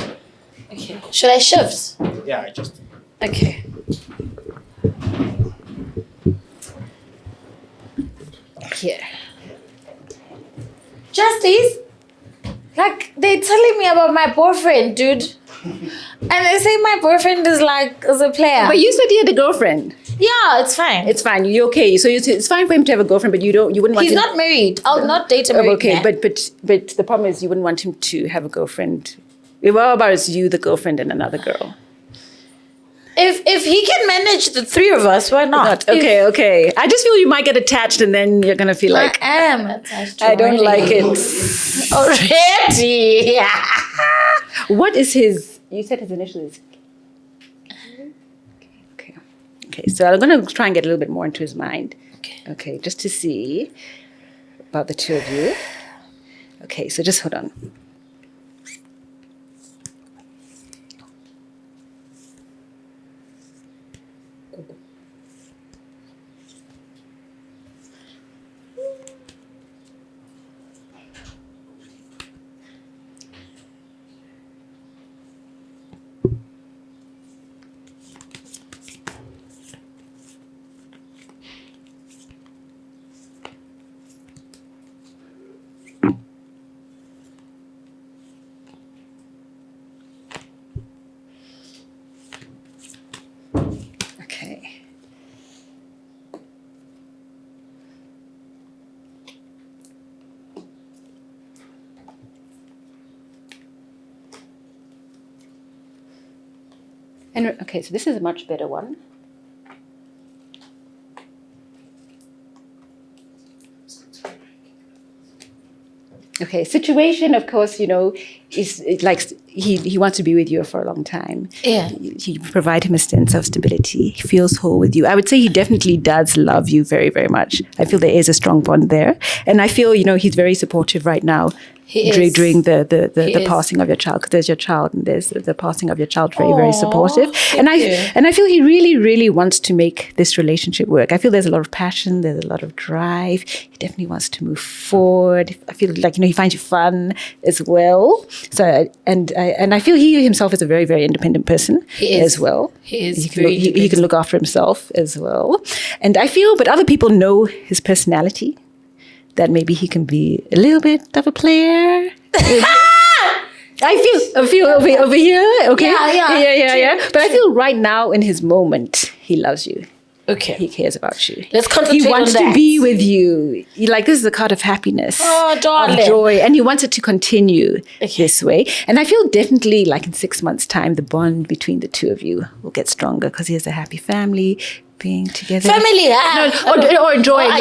Okay. Should I shift? Yeah, I just. Okay. Here. Justice? Like, they're telling me about my boyfriend, dude. And they say my boyfriend is a player. But you said you had a girlfriend. Yeah, it's fine. It's fine. You're okay. So it's fine for him to have a girlfriend, but you wouldn't want He's him. not married. I'll not date a married okay, man. but the problem is you wouldn't want him to have a girlfriend. What about it's you, the girlfriend, and another girl? If he can manage the three of us, why not? Okay. I just feel you might get attached, and then you're gonna feel like I am attached. I don't like it already. What is his? You said his initial is. Okay. So I'm gonna try and get a little bit more into his mind. Okay, just to see about the two of you. Okay, so just hold on. Okay. And okay, so this is a much better one. Okay, situation, of course, it's like he wants to be with you for a long time. Yeah. You provide him a sense of stability. He feels whole with you. I would say he definitely does love you very, very much. I feel there is a strong bond there. And I feel, he's very supportive right now. During the passing of your child, because there's your child and there's the passing of your child, very, very supportive. And I feel he really, really wants to make this relationship work. I feel there's a lot of passion, there's a lot of drive. He definitely wants to move forward. I feel like, he finds you fun as well. So, and I feel he himself is a very, very independent person as well. He is. He can look after himself as well. And I feel, but other people know his personality, that maybe he can be a little bit of a player. I feel over here. Okay. Yeah. But I feel right now in his moment, he loves you. Okay. He cares about you. Let's concentrate on that. He wants to be with you. This is a card of happiness. Oh, darling. Of joy. And he wants it to continue this way. And I feel definitely in 6 months' time, the bond between the two of you will get stronger because he has a happy family. Being together, family, or enjoying,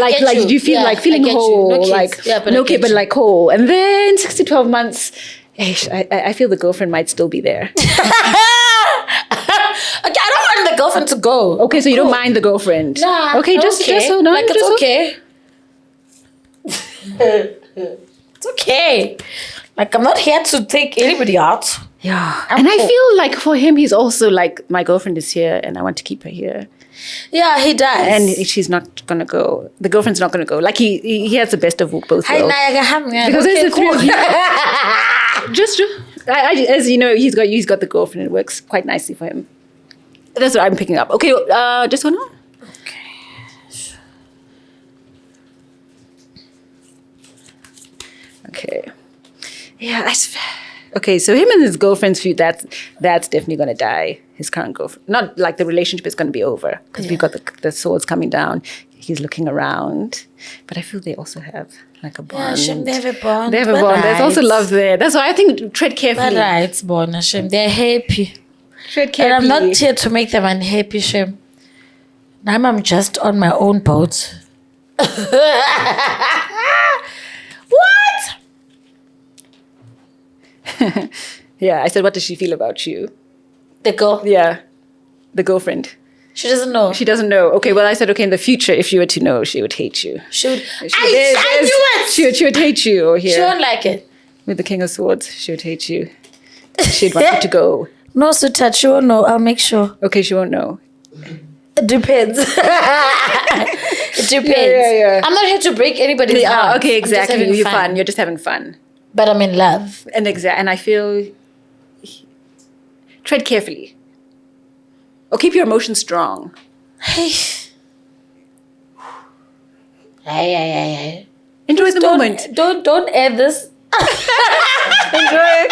do you feel feeling whole, no kid, but whole, and then 6 to 12 months, I feel the girlfriend might still be there. Okay, I don't want the girlfriend to go. Okay, so you don't mind the girlfriend? Nah. Okay, just hold on. It's okay. It's okay. I'm not here to take anybody out. Yeah, and I feel for him, he's also my girlfriend is here, and I want to keep her here. Yeah, he does. And she's not going to go. The girlfriend's not going to go. He has the best of both worlds. Because there's the three of you. As you know, he's got the girlfriend. It works quite nicely for him. That's what I'm picking up. Okay, just one more? Okay. Yeah, okay, so him and his girlfriend's feud, that's definitely going to die. His current girlfriend. Not the relationship is going to be over because we've got the swords coming down. He's looking around. But I feel they also have a bond. Yeah, they have a bond. They have a bond. There's also love there. That's why I think tread carefully. Right, Bon, Hashem. They're happy. Tread carefully. And I'm not here to make them unhappy, Shem. Now I'm just on my own boat. What? Yeah, I said, what does she feel about you? The girl? Yeah, the girlfriend. She doesn't know. She doesn't know. Okay, well, I said, okay, in the future, if she were to know, she would hate you. I knew it! She would hate you. Or here. She won't like it. With the King of Swords, she would hate you. She'd want you to go. No, sweetheart, she won't know. I'll make sure. Okay, she won't know. It depends. It depends. Yeah. I'm not here to break anybody's heart. Okay, exactly. You're fun. You're just having fun. But I'm in love. And I feel... Tread carefully. Or keep your emotions strong. Hey. Enjoy the moment. Don't add this. Enjoy.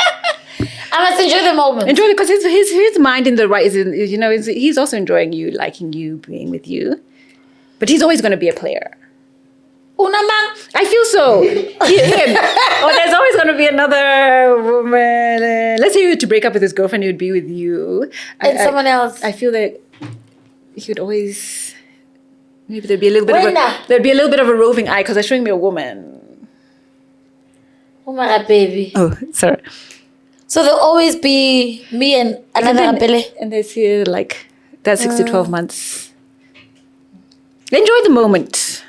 I must enjoy the moment. Enjoy it because his mind in the right is he's also enjoying you, liking you, being with you. But he's always going to be a player. Unamang. I feel so. Him. Or there's always going to be another woman. Let's say you were to break up with his girlfriend, he would be with you. And someone else. I feel that he would always... Maybe there'd be a little bit of a roving eye because they're showing me a woman. Oh my God, baby. Oh, sorry. So there'll always be me and another Apele. And they see that's 6 to 12 months. Enjoy the moment.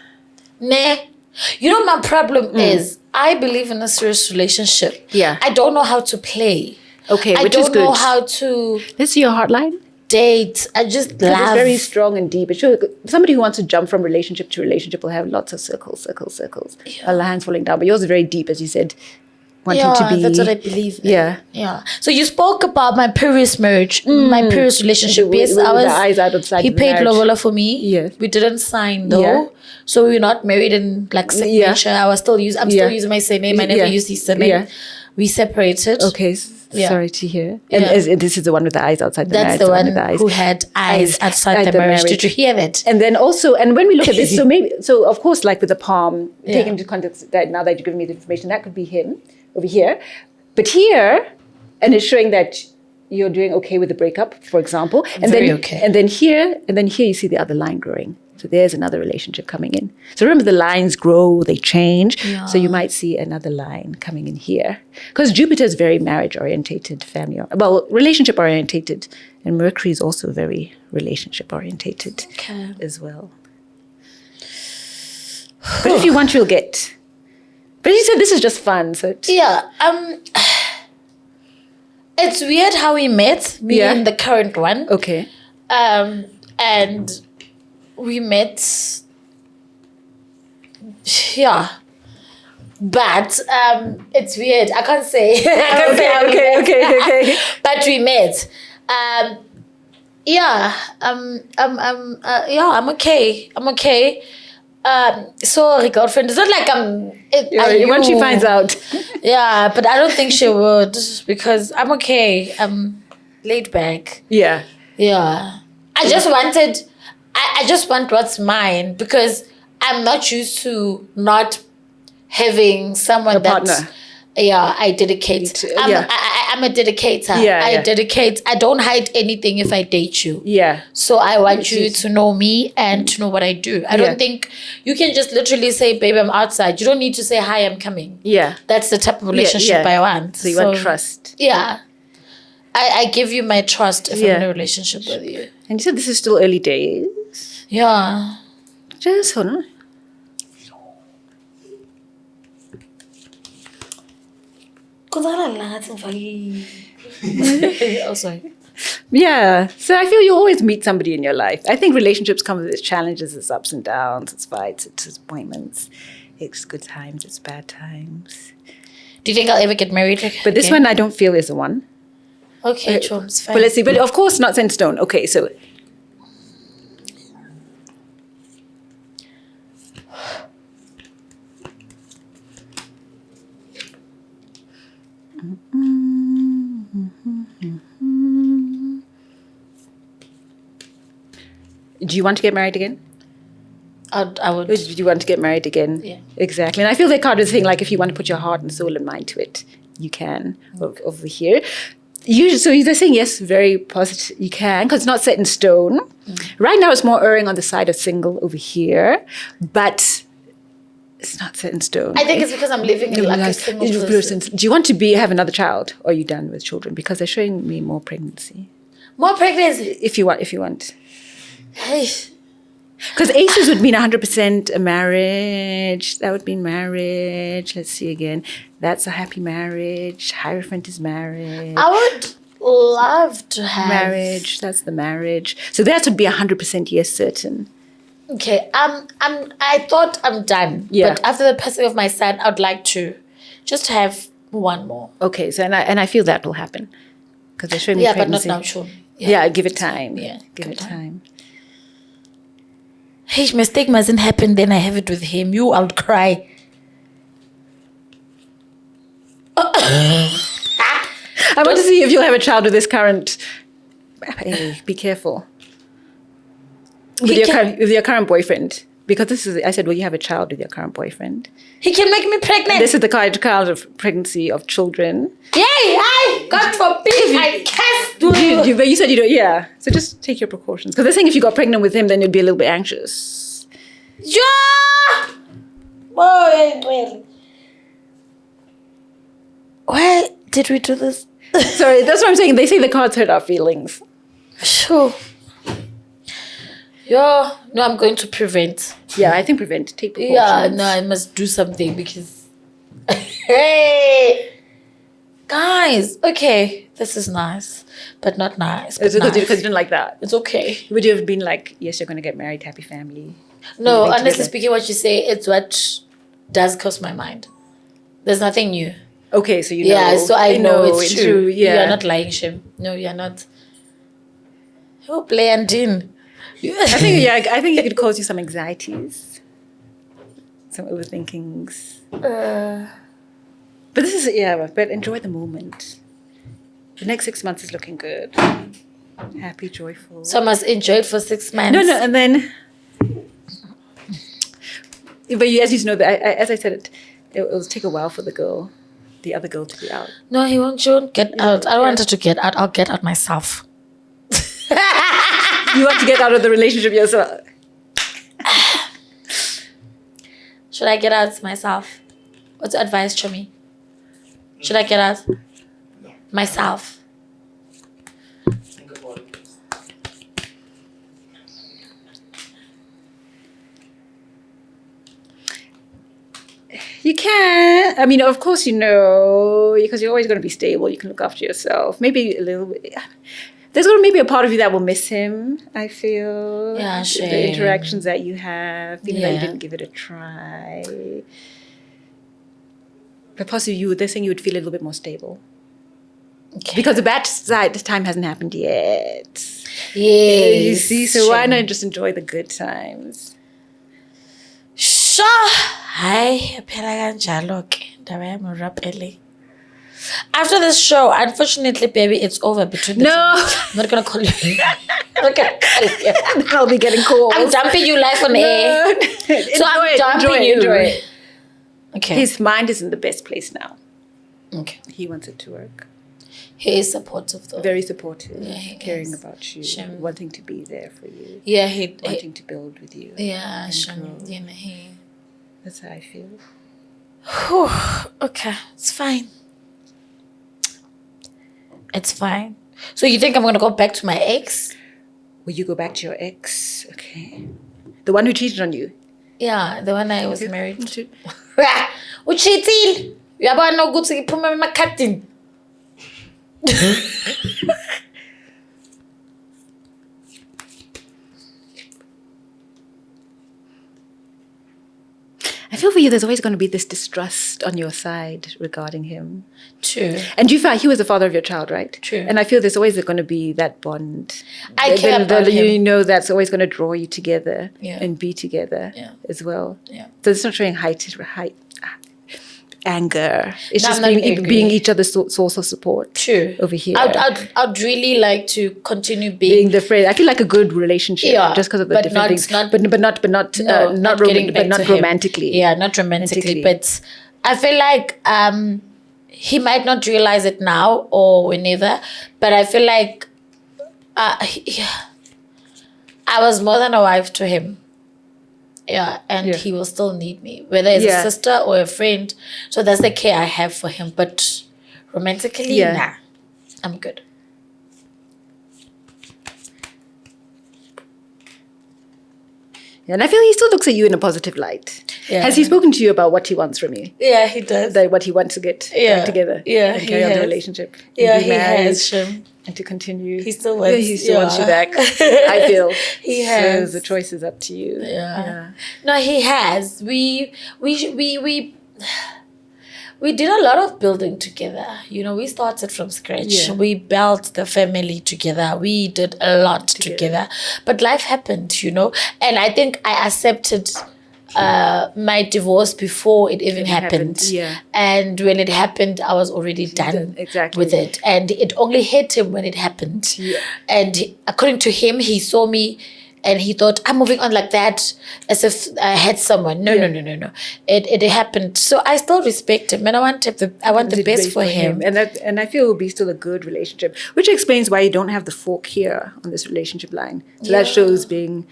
Nah. You know my problem is I believe in a serious relationship. Yeah. I don't know how to play. Okay, which is good. I don't know how to... Let's see your heartline. Date. I just love... It's very strong and deep. Somebody who wants to jump from relationship to relationship will have lots of circles. Yeah. Lines falling down. But yours is very deep, as you said. Wanting to be... that's what I believe in. Yeah. So you spoke about my previous marriage, my previous relationship. Yes, I was... The eyes out outside he paid lobola for me. Yes. We didn't sign though. Yeah. So we were not married in signature. I'm still using my surname. I never used his surname. Yeah. We separated. Okay. Sorry to hear. And this is the one with the eyes outside the marriage. That's the one who had eyes outside the marriage. Did you hear that? And then also, and when we look at this, so of course, with the palm, take into context that now that you're giving me the information, that could be him over here. But here, and it's showing that you're doing okay with the breakup, for example. And then here you see the other line growing. So there's another relationship coming in. So remember, the lines grow, they change. Yeah. So you might see another line coming in here. Because Jupiter is very marriage-orientated, relationship-orientated. And Mercury is also very relationship-orientated as well. But if you want, you'll get. But you said this is just fun. So it's weird how we met, me and the current one. Okay. And we met, but it's weird. I can't say. Okay. But we met. I'm okay. Sorry, girlfriend. It's not like once she finds out. Yeah, but I don't think she would, because I'm okay. I'm laid back. Yeah. Yeah. I just want what's mine, because I'm not used to not having someone partner. I dedicate. I'm a dedicator. I dedicate. I don't hide anything if I date you. Yeah. So I want you to know me and to know what I do. I don't think you can just literally say, baby, I'm outside. You don't need to say, hi, I'm coming. Yeah. That's the type of relationship I want. So you want trust. Yeah. I give you my trust if I'm in a relationship with you. And you said this is still early days. Yeah. Just hold on. Oh, sorry. Yeah. So I feel you always meet somebody in your life. I think relationships come with its challenges, its ups and downs, its fights, its disappointments. It's good times, it's bad times. Do you think I'll ever get married? But this one I don't feel is the one. Okay, sure, it's fine. But let's see. But of course not set in stone. Okay, so do you want to get married again? I would. Do you want to get married again? Yeah. Exactly. And I feel that card is saying, like, if you want to put your heart and soul and mind to it, you can over here. So they're saying, yes, very positive. You can, because it's not set in stone. Right now, it's more erring on the side of single over here, but it's not set in stone. I think it's because I'm living in like a single person. Do you want to have another child, or are you done with children? Because they're showing me more pregnancy. More pregnancy? If you want. Hey. Because aces would mean 100% a marriage. That would mean marriage. Let's see again. That's a happy marriage. Hierophant is marriage. I would love to have marriage. That's the marriage. So that would be 100% yes certain. Okay. I thought I'm done. Yeah. But after the passing of my son, I'd like to just have one more. Okay. So and I feel that will happen, because they're showing me pregnancy. But not now, sure. Yeah. Give it time. Yeah. Give it time. Hey, mistake mustn't happen, then I have it with him. I'll cry. I want to see if you'll have a child with this current. Hey, be careful. With your current boyfriend. Because I said, will you have a child with your current boyfriend? He can make me pregnant. This is the card of pregnancy of children. Yay! God forbid, I can't do it. But you said you don't, yeah. So just take your precautions. Because they're saying if you got pregnant with him, then you'd be a little bit anxious. Yeah! Boy, why did we do this? Sorry, that's what I'm saying. They say the cards hurt our feelings. Sure. No, I'm going to prevent. Yeah, I think prevent. Take precautions. Yeah, no, I must do something because... Hey! Guys, okay, this is nice, but not nice. Because you didn't like that? It's okay. Would you have been like, yes, you're going to get married, happy family? No, honestly speaking, what you say, it's what does cross my mind. There's nothing new. Okay, so you know. Yeah, so I know it's true. Yeah. You're not lying, Shem. No, you're not. Oh, play and din. I think it could cause you some anxieties, some overthinkings. But this is, but enjoy the moment. The next 6 months is looking good. Happy, joyful. So I must enjoy it for 6 months. No, and then, but you, as you know, as I said, it will take a while for the other girl to be out. No, he won't get out. I don't want her to get out. I'll get out myself. You want to get out of the relationship yourself? Should I get out myself? What's the advice, Chomi? Should I get out? No. Myself. Think about it. You can. I mean, of course, because you're always going to be stable. You can look after yourself. Maybe a little bit. There's going to maybe a part of you that will miss him, I feel. Yeah, sure. The interactions that you have, even though you Yeah. didn't give it a try. But possibly they're saying you would feel a little bit more stable. Okay. Because the bad side, time hasn't happened yet. Yes. You see? So why not just enjoy the good times? Sure. Hi, phela kanjalo ke ndaba yami urapele. After this show, unfortunately, baby, it's over between the two. I'm not gonna call you. I'm not gonna call you. I'll be getting calls. I'm dumping you live on air. So I'm dumping you. Enjoy it. Okay. His mind is in the best place now. Okay. He wants it to work. He is supportive though. Very supportive, Yeah, he caring is. about you, Sure. wanting to be there for you, Yeah, he wanting to build with you. yeah, and sure. grow. You know, he. That's how I feel. Whew, okay, it's fine. It's fine. So you think I'm gonna go back to my ex? Will you go back to your ex? Okay. The one who cheated on you? Yeah, the one I was Okay. married to. Okay. Uchithile. Uyabona ukuthi iphuma emakhadini. I feel for you there's always going to be this distrust on your side regarding him. True. And you felt he was the father of your child, right? True. And I feel there's always going to be that bond. I care about him. You know that's always going to draw you together Yeah. and be together Yeah. as well. Yeah. So it's not showing anger. It's No, just I'm not being angry. each other's source of support. True. Over here. I'd really like to continue Being the friend, I feel like a good relationship, Yeah, just because of the but different not- things, not- but getting back to him. romantically. Yeah, not romantically, Romantically. but I feel like he might not realize it now or whenever, but I feel like I was more than a wife to him. Yeah, and Yeah. he will still need me, whether it's Yeah. a sister or a friend. So that's the care I have for him. But romantically, Yeah. nah, I'm good. Yeah, and I feel he still looks at you in a positive light. Yeah. Has he spoken to you about what he wants from you? Yeah, he does. What he wants to get Yeah. back together? Yeah, and he carry on the has. relationship. And Yeah, be he married has. Shem. and to continue. He still wants. He still wants you yeah. back. I feel He So has. the choice is up to you. Yeah. No, he has. We did a lot of building together. You know, we started from scratch. Yeah. We built the family together. We did a lot together. But life happened, you know. And I think I accepted my divorce before it even happened. yeah. And when it happened, I was already done Exactly. with it. And it only hit him when it happened. Yeah. And according to him, he saw me and he thought, I'm moving on like that as if I had someone. No. It happened. So I still respect him and I want the best for him. And I feel it will be still a good relationship, which explains why you don't have the fork here on this relationship line. So that shows being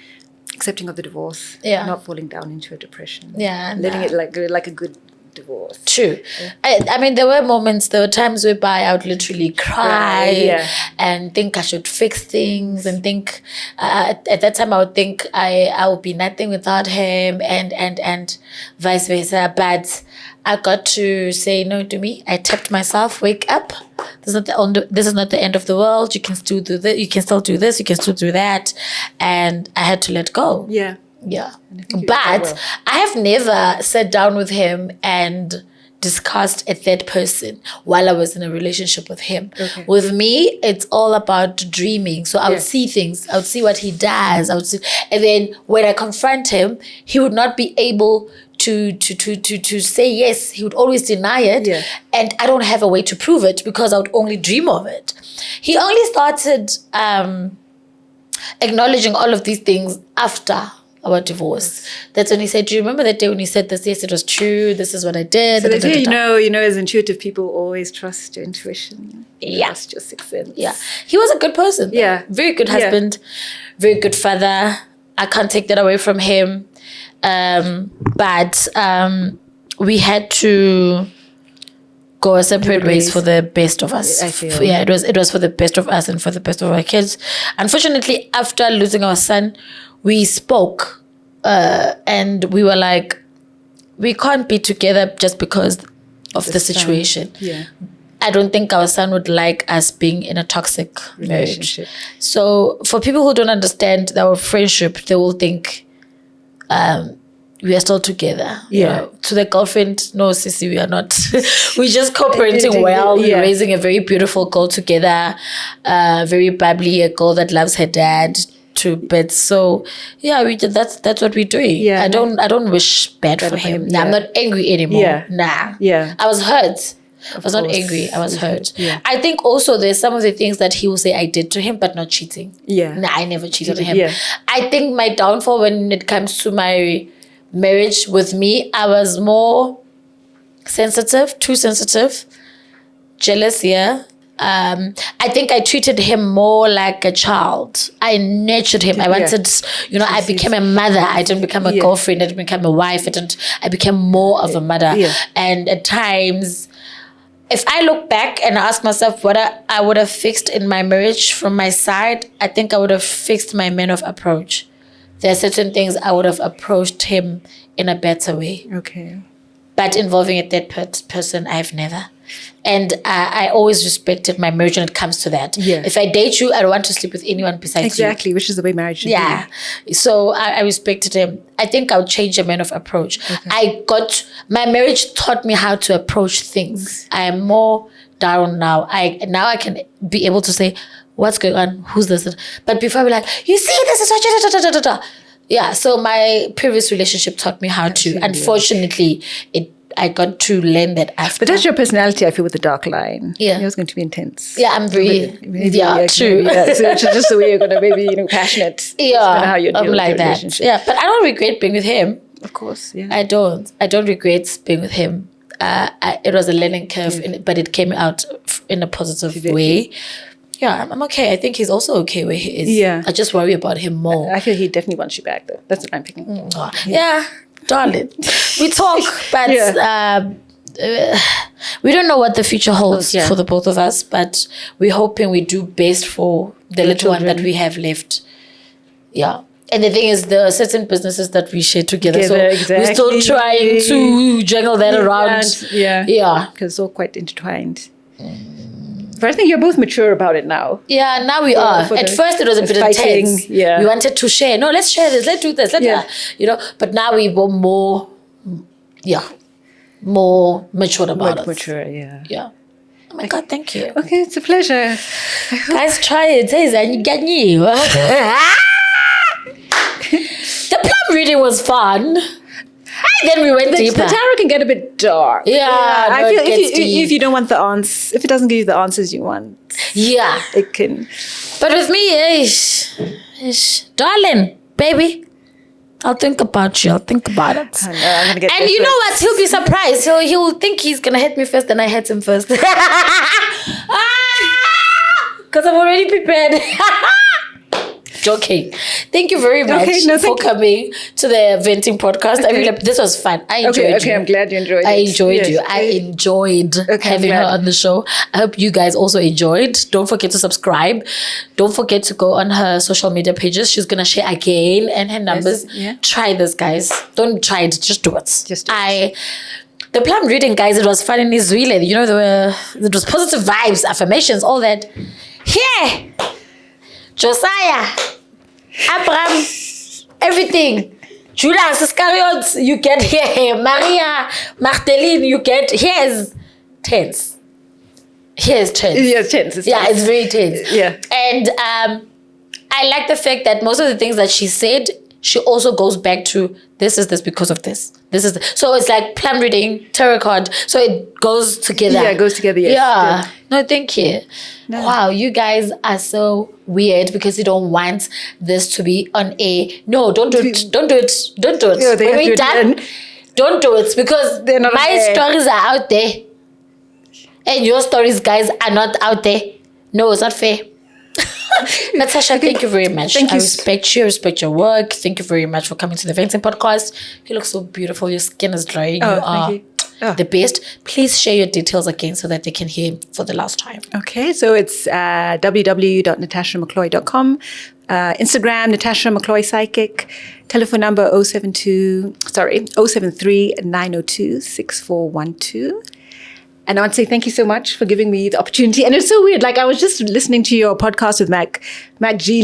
accepting of the divorce, Yeah. not falling down into a depression. Yeah, and letting it like a good divorce. True. I mean, there were times whereby I would literally cry Yeah. and think I should fix things and think at that time I would think I would be nothing without him and vice versa. But I got to say no to me. I tapped myself, wake up. This is not the end of the world. You can still do this. You can still do this. You can still do that. And I had to let go. Yeah. Yeah. think you did But well. I have never sat down with him and discussed a third person while I was in a relationship with him. Okay. With me, it's all about dreaming. So I would Yeah. see things. I would see what he does. And then when I confront him, he would not be able to say yes. He would always deny it. Yeah. And I don't have a way to prove it because I would only dream of it. He only started acknowledging all of these things after our divorce. That's when he said, do you remember that day when you said this? Yes, it was true. This is what I did. So they say, Da-da-da-da-da. you know, as intuitive people, always trust your intuition. Yeah. Trust your sixth sense. Yeah. He was a good person. Yeah. Very good Yeah. husband. Very good father. I can't take that away from him. But we had to go our separate ways for the best of us. I feel. Yeah, it was for the best of us and for the best of our kids. Unfortunately, after losing our son, we spoke and we were like, we can't be together just because of the situation. Yeah. I don't think our son would like us being in a toxic Relationship. marriage. So for people who don't understand our friendship, they will think we are still together. You Yeah. know. To the girlfriend, no, sissy, we are not. We're just co-parenting well. Yeah. We're raising a very beautiful girl together. Very bubbly, a girl that loves her dad to bits. So yeah, that's what we're doing. Yeah. I don't wish bad for him. Nah, yeah. I'm not angry anymore. Yeah. Nah. Yeah. I was hurt. I was not course. angry. I was hurt. Yeah. I think also there's some of the things that he will say I did to him, but not cheating. Yeah. Nah, I never cheated on him. Yeah. I think my downfall when it comes to my marriage with me, I was more sensitive, too sensitive, jealous, yeah. I think I treated him more like a child. I nurtured him. I wanted, I became a mother. I didn't become a girlfriend. I didn't become a wife. I became more of a mother. Yeah. And at times, if I look back and ask myself what I would have fixed in my marriage from my side, I think I would have fixed my man of approach. There are certain things I would have approached him in a better way. Okay. But involving a third person, I've never. And I always respected my marriage when it comes to that. Yeah. If I date you, I don't want to sleep with anyone besides you. Exactly, which is the way marriage should Yeah. So I respected him. I think I'll change a man of approach. Okay. My marriage taught me how to approach things. I am more down now. Now I can be able to say, what's going on? Who's this? But before I be like, you see, this is what yeah. So my previous relationship taught me how to. Unfortunately, I got to learn that after. But that's your personality, I feel, with the dark line. Yeah. It was going to be intense. Yeah, I'm very, true. Yeah, so it's just the way you're going to maybe, passionate. Yeah, That's how you deal I'm with like your that. relationship. Yeah, but I don't regret being with him. Of course, yeah. I don't regret being with him. It was a learning curve, but it came out in a positive way. Yeah, I'm okay. I think he's also okay where he is. Yeah. I just worry about him more. I feel he definitely wants you back, though. That's what I'm thinking. Yeah, darling. We talk, but we don't know what the future holds for the both of us, but we're hoping we do best for the little one that we have left. Yeah. And the thing is, there are certain businesses that we share together. So we're still trying to juggle that around. Yeah. Because it's all quite intertwined. But I think you're both mature about it now. Yeah, now we are. At first, it was a bit intense. Yeah. We wanted to share. No, let's share this. Let's do this. But now we were more mature about it. Mature, yeah. Yeah. Oh my God, thank you. Okay, it's a pleasure. Guys, try it. The plum reading was fun. Then we went deeper. The tarot can get a bit dark. Yeah, I feel if you don't want the answers, if it doesn't give you the answers you want, it can. But with me, darling, baby, I'll think about you. I'll think about it. I know, I'm gonna get. And you know what? He'll be surprised. He'll think he's gonna hit me first, and I hit him first. Because I'm already prepared. Joking. Thank you very much for coming to the Venting Podcast. I mean, this was fun. I enjoyed you. Okay, I'm glad you enjoyed it. I enjoyed you. I enjoyed having her on the show. I hope you guys also enjoyed. Don't forget to subscribe. Don't forget to go on her social media pages. She's going to share again and her numbers. Try this, guys. Don't try it. Just do it. The plum reading, guys, it was fun in Israeli. It was positive vibes, affirmations, all that. Here! Josiah, Abraham, everything. Judas Iscariot, you get here. Maria Magdalene, you get here's tense. Here's tense. Yeah, tense. It's very tense. Yeah. And I like the fact that most of the things that she said, she also goes back to this is this because of this. So it's like plum reading, tarot card. So it goes together. Yeah, it goes together. Yes. Yeah. No, thank you. No. Wow, you guys are so weird because you don't want this to be on air. No, don't do it. Don't do it. Don't do it. Yeah, when we're done, don't do it because my stories are out there. And your stories, guys, are not out there. No, it's not fair. Natasha, thank you very much. Thank I you. respect you. I respect your work. Thank you very much for coming to the Venting Podcast. You look so beautiful. Your skin is glowing. Oh, You thank are you. Oh. the best. Please share your details again so that they can hear for the last time. Okay, so it's www.natashamccloy.com. Instagram, Natasha McCloy Psychic. Telephone number 073 902 6412. And I want to say thank you so much for giving me the opportunity. And it's so weird. Like I was just listening to your podcast with Mac G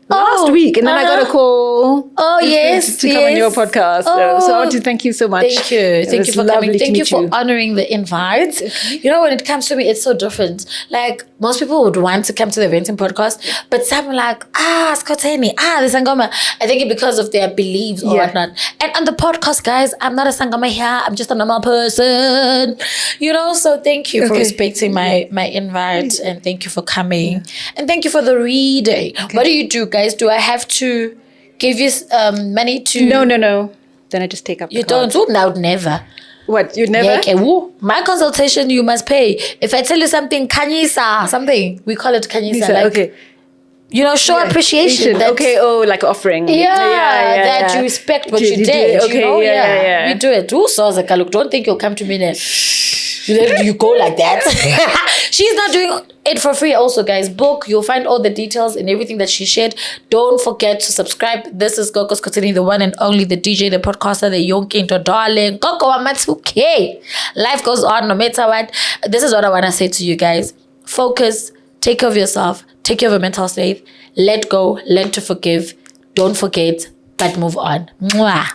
last week, and then I got a call. Oh, yes. To come on your podcast. So I want to thank you so much. Thank you. It Thank was you for lovely coming. to Thank you meet for honoring the invite. Okay. You know, when it comes to me, it's so different. Like, most people would want to come to the Venting Podcast, but some are like, Skhotheni, the Sangoma. I think it's because of their beliefs or whatnot. And on the podcast, guys, I'm not a Sangoma here. I'm just a normal person. You know, so thank you for respecting my invite, and thank you for coming. And thank you for the reading. What do you do, guys? Do I have to give you money to... No. Then I just take up the You card. don't. No, never. What? You'd never? Yeah, okay. Woo. My consultation, you must pay. If I tell you something, kanyisa, something, we call it kanyisa. Lisa, Like, okay. you know, show appreciation. That, Okay, like offering. that you respect what you did. Okay, you know? yeah. We do it. Who saws a look? Don't think you'll come to me and you go like that. She's not doing it for free also, guys. Book. You'll find all the details and everything that she shared. Don't forget to subscribe. This is Gogo Skhotheni, the one and only, the DJ, the podcaster, the yonke into darling. Gogo Amatsuke. Life goes on no matter what. This is what I want to say to you guys. Focus. Take care of yourself. Take care of your mental state. Let go. Learn to forgive. Don't forget, but move on. Mwah.